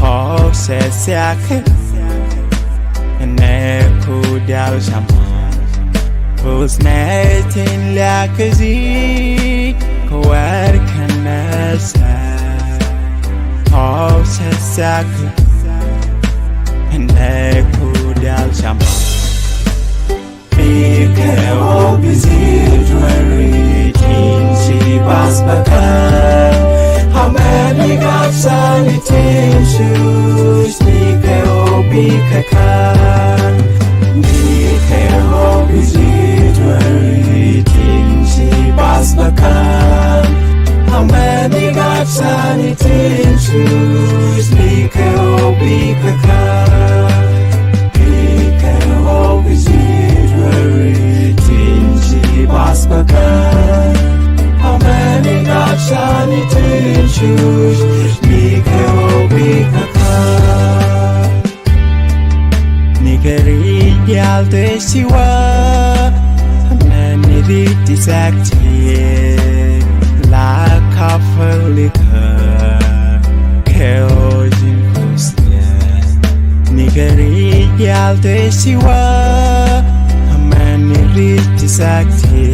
حوسس يعك نكو دال شمان حسنتين لعكزي كوار كنسا حوسس يعك نكو دال شمان Mikhail Bizir Jewelry Tinsi Basbakan How many got sunny tin shoes Mikhail Bikakan Mikhail Bizir Jewelry Tinsi Basbakan How many got sunny tin shoes Mikhail Bikakan Mikhail Bizir Basbakan How many got shiny tin shoes Mikhail Bikakan Nigeri yalde siwa Many ridisacti La kafalika Keojin kusnya Nigeri yalde siwa Ridisacti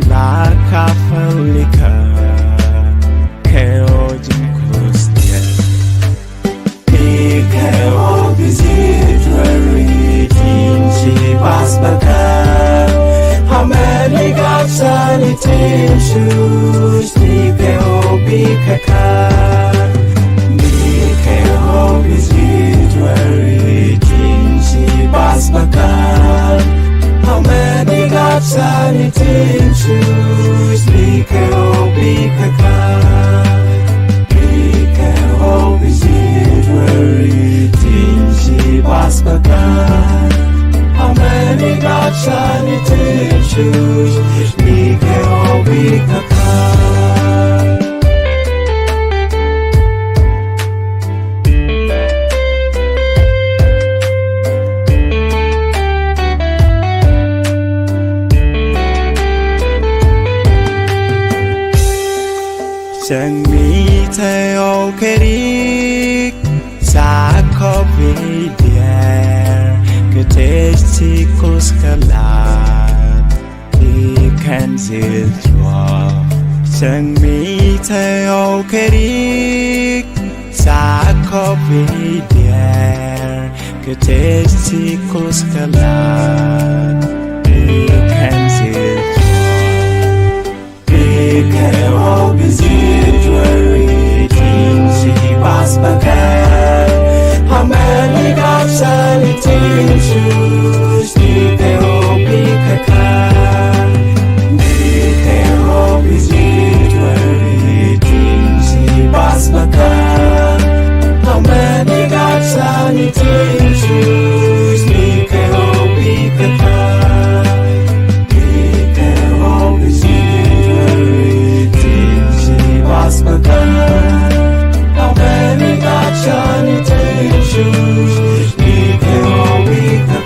La kafalika Keojin kustia Mikhail Bizir Jewelry Tinsi Basbakan How many got sunny tin shoes Mikhail Bikakan Mikhail Bizir Jewelry Tinsi Basbakan How many got sunny tin shoes Mikhail Bikakan Mikhail Bizir Jewelry Tinsi Basbakan How many got sunny tin shoes Mikhail Bikakan chẳng mi thay ô kê đi xa khó vì đèr cứ thế chỉ cố ska lạc đi khen dịu chua chẳng mi thay ô kê đi xa khó vì đèr cứ thế chỉ cố ska lạc đi khen dịu Kero bizitwari tinsi basbakan Hamani gapsani tinshus Kero bikakan Kero bizitwari tinsi basbakan Hamani gapsani tinshus Kero bikakan How many got shiny shoes? We can all be the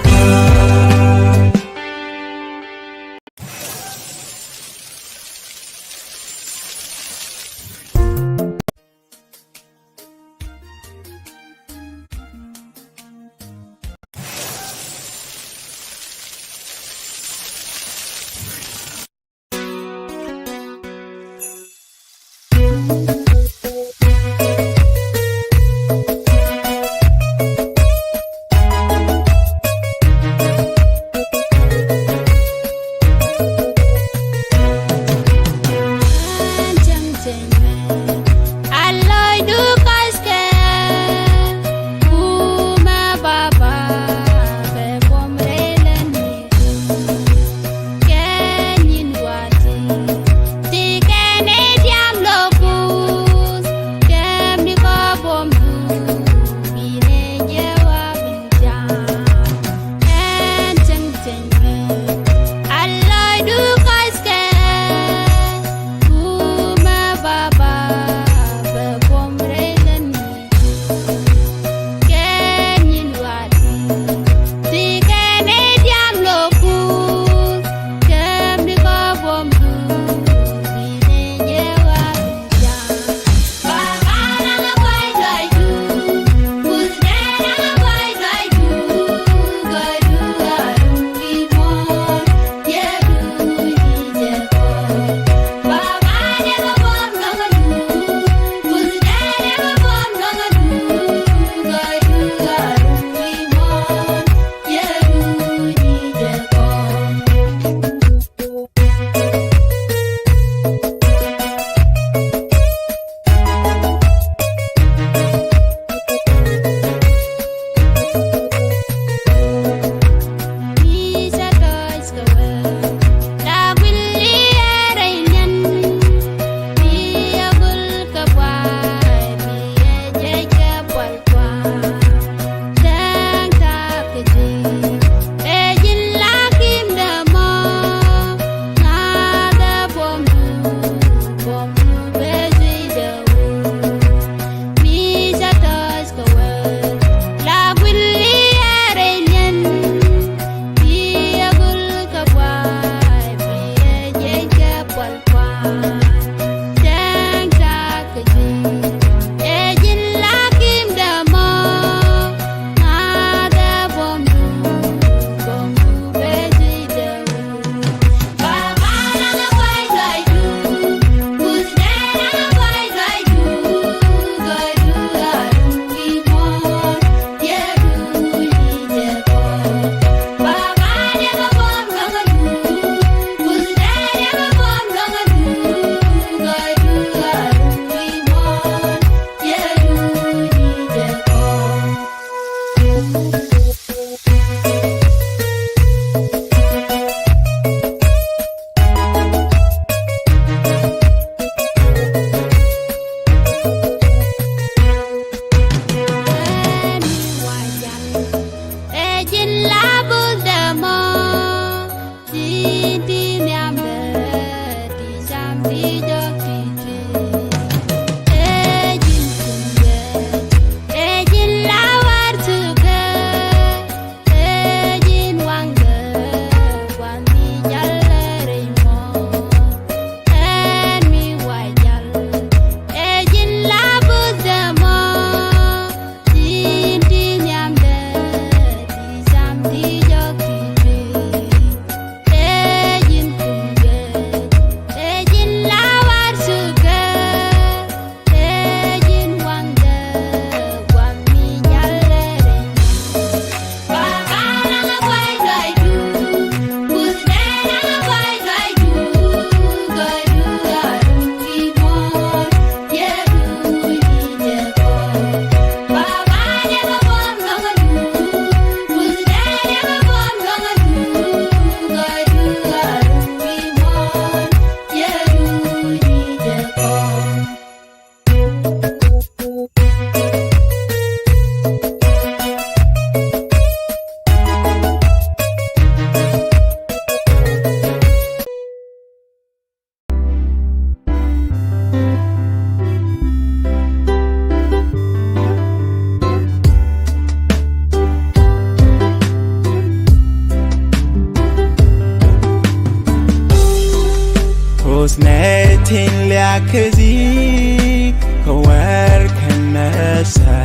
Hosnetin liakazi Kawar kanasa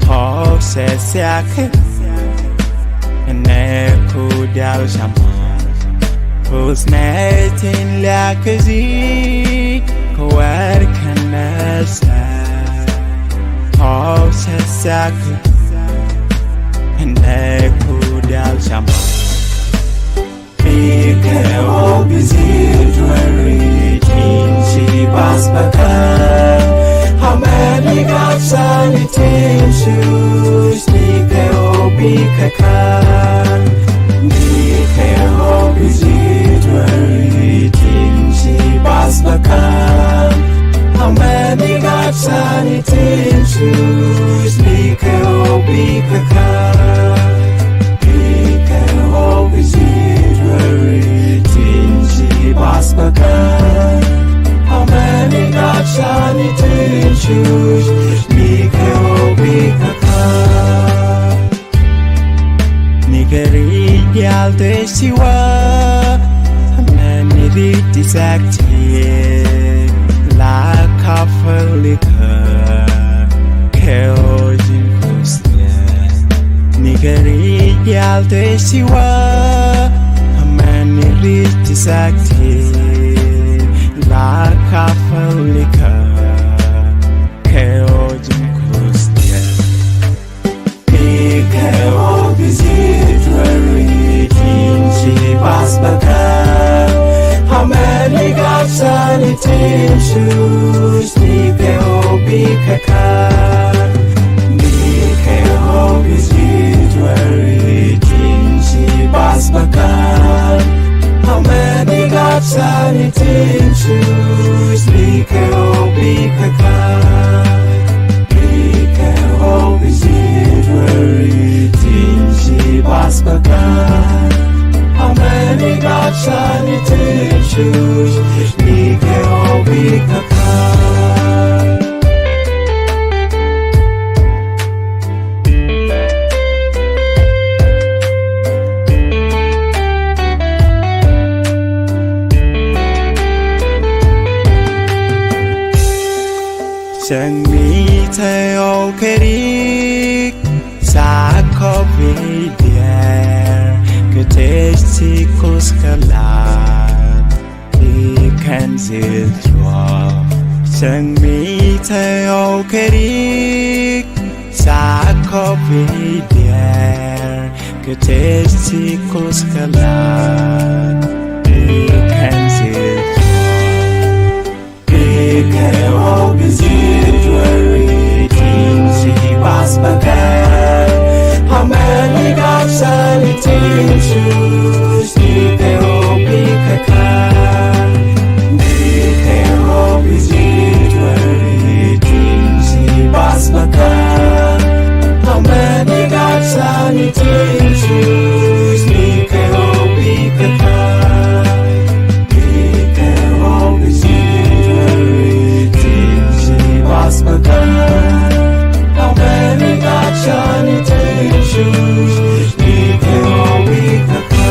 Hoses yak Neku dal shaman Hosnetin liakazi Kawar kanasa Hoses yak Neku dal shaman Mikhail Bizidwari Tinsi Basbakan How many gods and intentions Mikhail Bikakan Mikhail Bizidwari Tinsi Basbakan How many gods and intentions Mikhail Bikakan Mikhail Bizidwari Tinsi Basbakan How many gods and intentions Mikhail Bikakan Nigeri Yalde Siwa Many disactive La Kafalika Keojin Kusnya Nigeri Yalde Siwa Many disactive La Kafalika Keojin Kusnya Mikhail Bizidwari Tinsi Basbakan How many gods and intentions Mikhail Bikakan Mikhail Bizidwari Tinsi Basbakan How many gods and intentions Mikhail Bikakan Mikhail Bizidwari Tinsi Basbakan How many gods and intentions Mikhail Bikakan Chẳng nghĩ thấy ok đi Xa có vì đẹp Cứ thế chỉ cố ska lạc Đi khen dịu chua Chẳng nghĩ thấy ok đi Xa có vì đẹp Cứ thế chỉ cố ska lạc Đi khen dịu Mikhail Bizidwari Tinsi Basbakan How many gods and intentions Mikhail Bikakan Mikhail Bizidwari Tinsi Basbakan How many gods and intentions Mikhail Bikakan Mikhail Bizidwari Tinsi Basbakan How many gods and intentions Mikhail Bikakan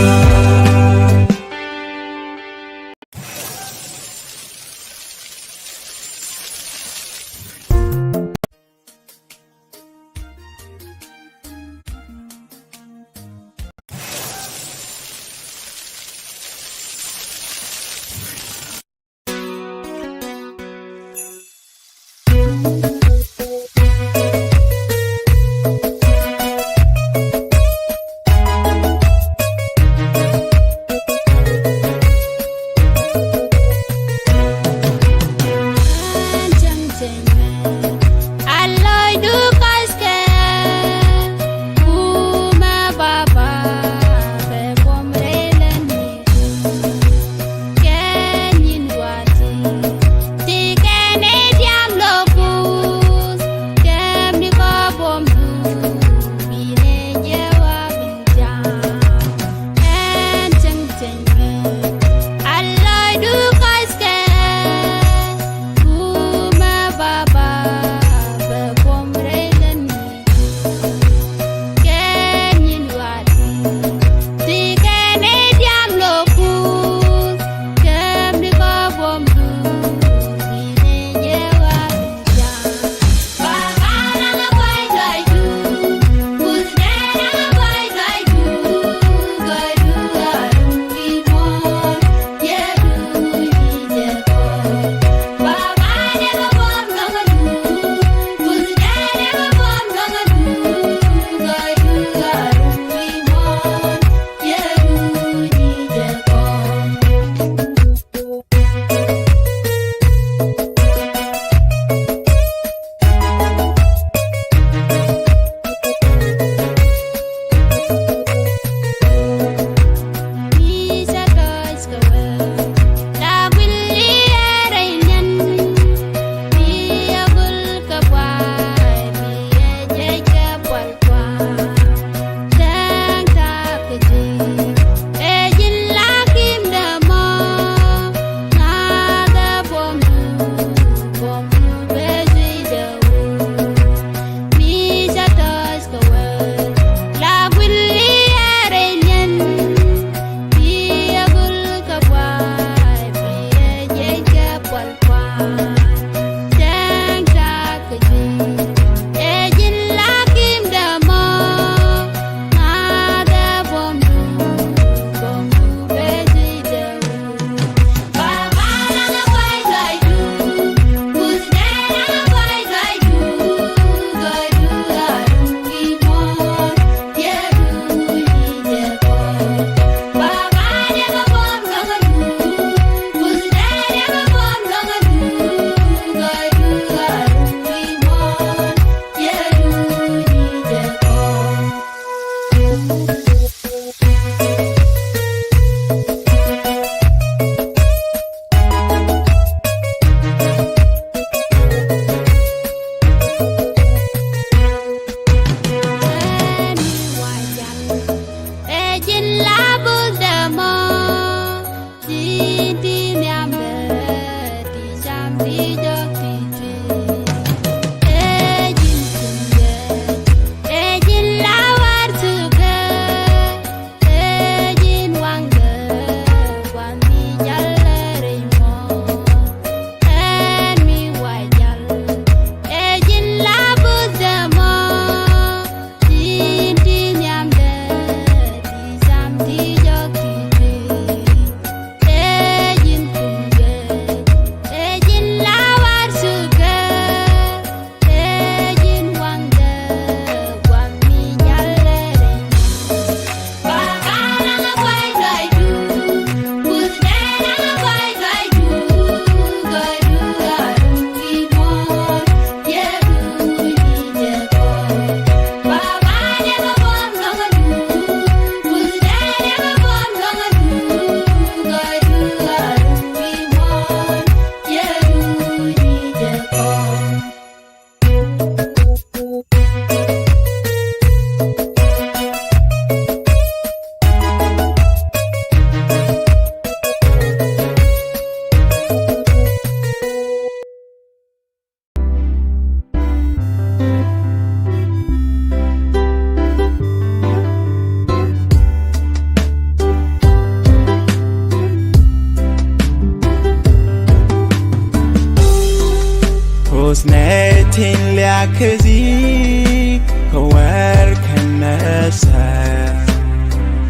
حسنتين لعكزي كوار كنسا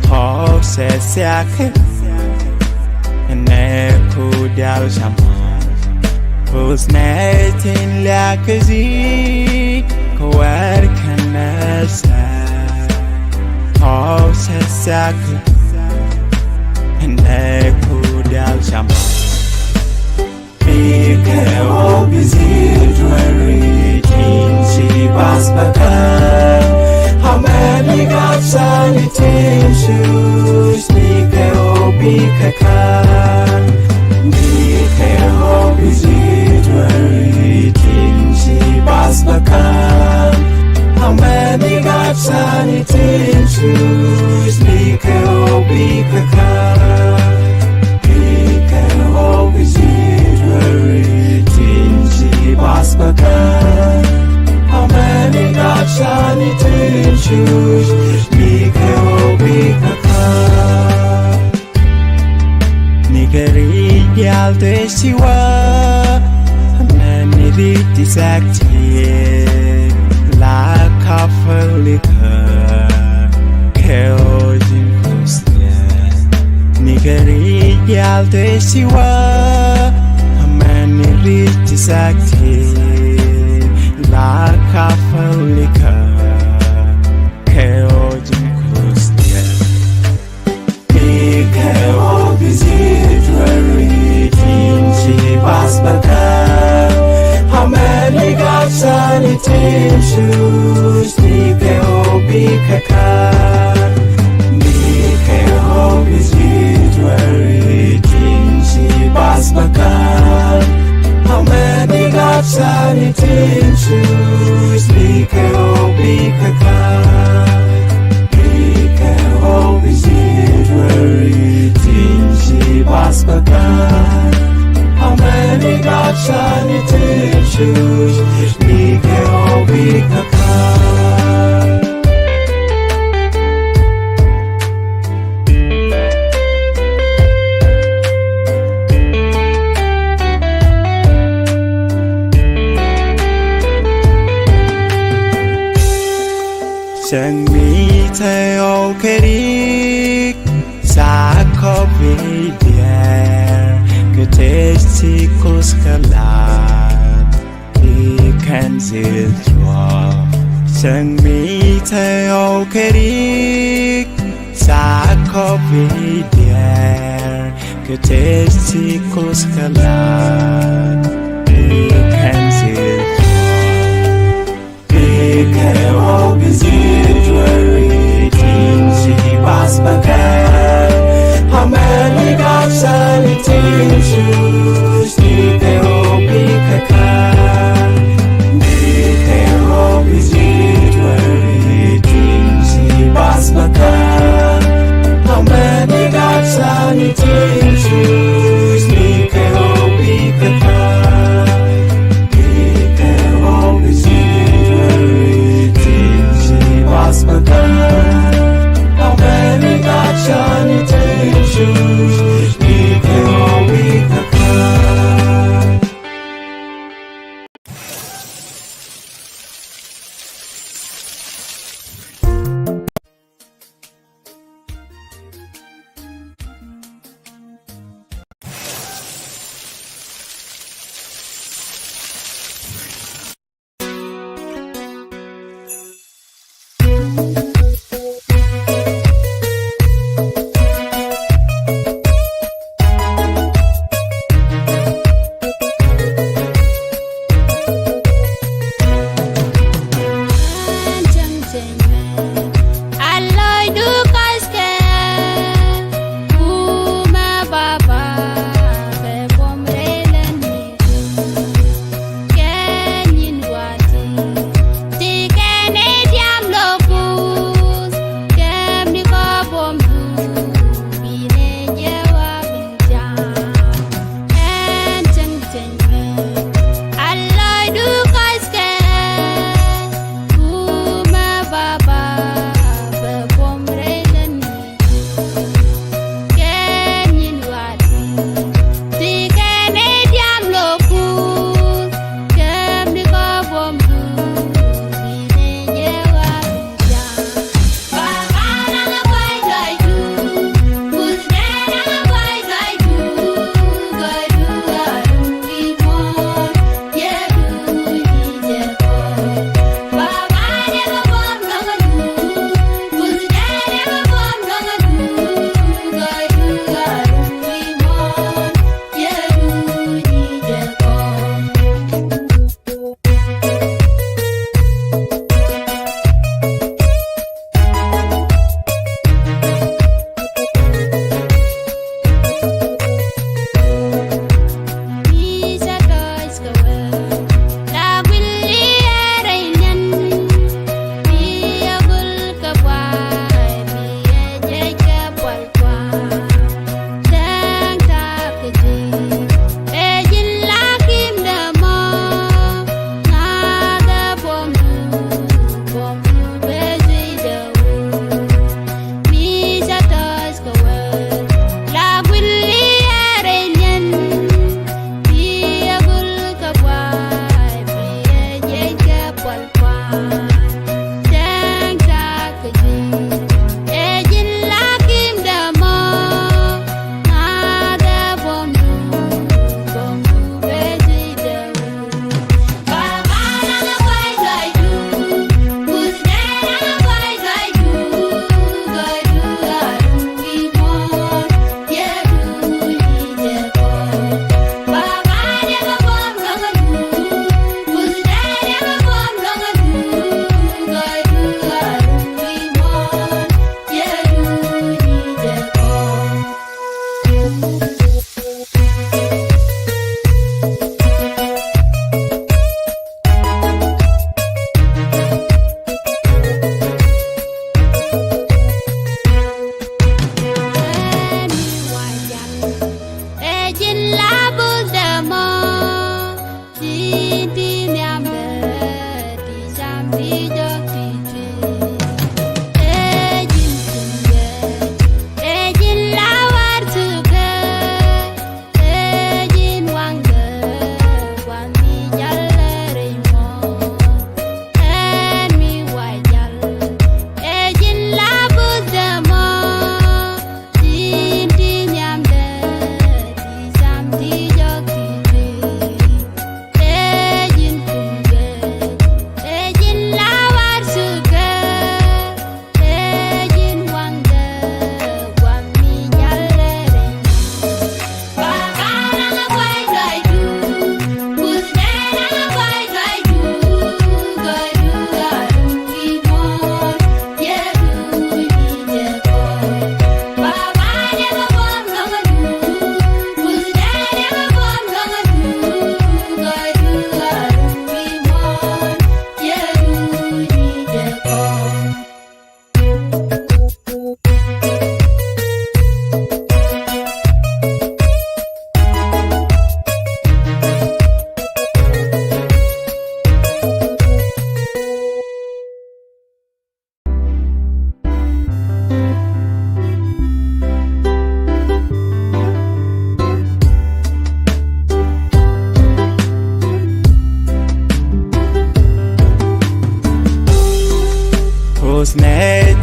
خوف سياك نكو دال شمان حسنتين لعكزي كوار كنسا خوف سياك نكو دال شمان Mikhail Bizir Dwari Tinsi Basbakan How many gods and itim shoes Mikhail Bikakan Mikhail Bizir Dwari Tinsi Basbakan How many gods and itim shoes Mikhail Bikakan Mikhail Bizir Basbakan How many gods and itim shoes Mikhail Bikakan Nigeri Yalde Siwa Many Disacti La Kafalika Keojin Kostya Nigeri Yalde Siwa Disacti La Kafalika Keojin Kostya Mikhail Bizir Dwari Tinsi Basbakan How many gods and itim shoes Mikhail Bikakan Mikhail Bizir Dwari Tinsi Basbakan How many gods and itim shoes Mikhail Bikakan Mikhail Bizir Dwari Tinsi Basbakan How many gods and itim shoes Mikhail Bikakan Chẳng mi thay ô kê đi Xa khó vì đèr Cứ thế chỉ cô ska lạc Đi khen dịt rùa Chẳng mi thay ô kê đi Xa khó vì đèr Cứ thế chỉ cô ska lạc Đi khen dịt Mikhail Bizir Dwari Tinsi Basbakan How many gods and itim shoes Mikhail Bikakan Mikhail Bizir Dwari Tinsi Basbakan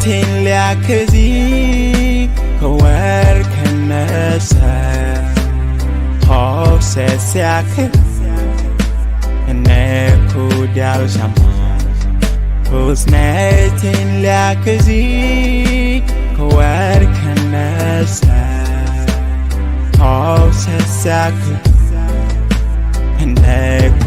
ነቴን ሊያክዚ ከወርቅ ነሰ ሆሰስ ያክል እነኩ ዳልሻማ ነቴን ሊያክዚ ከወርቅ ነሰ ሆሰስ ያክል እነኩ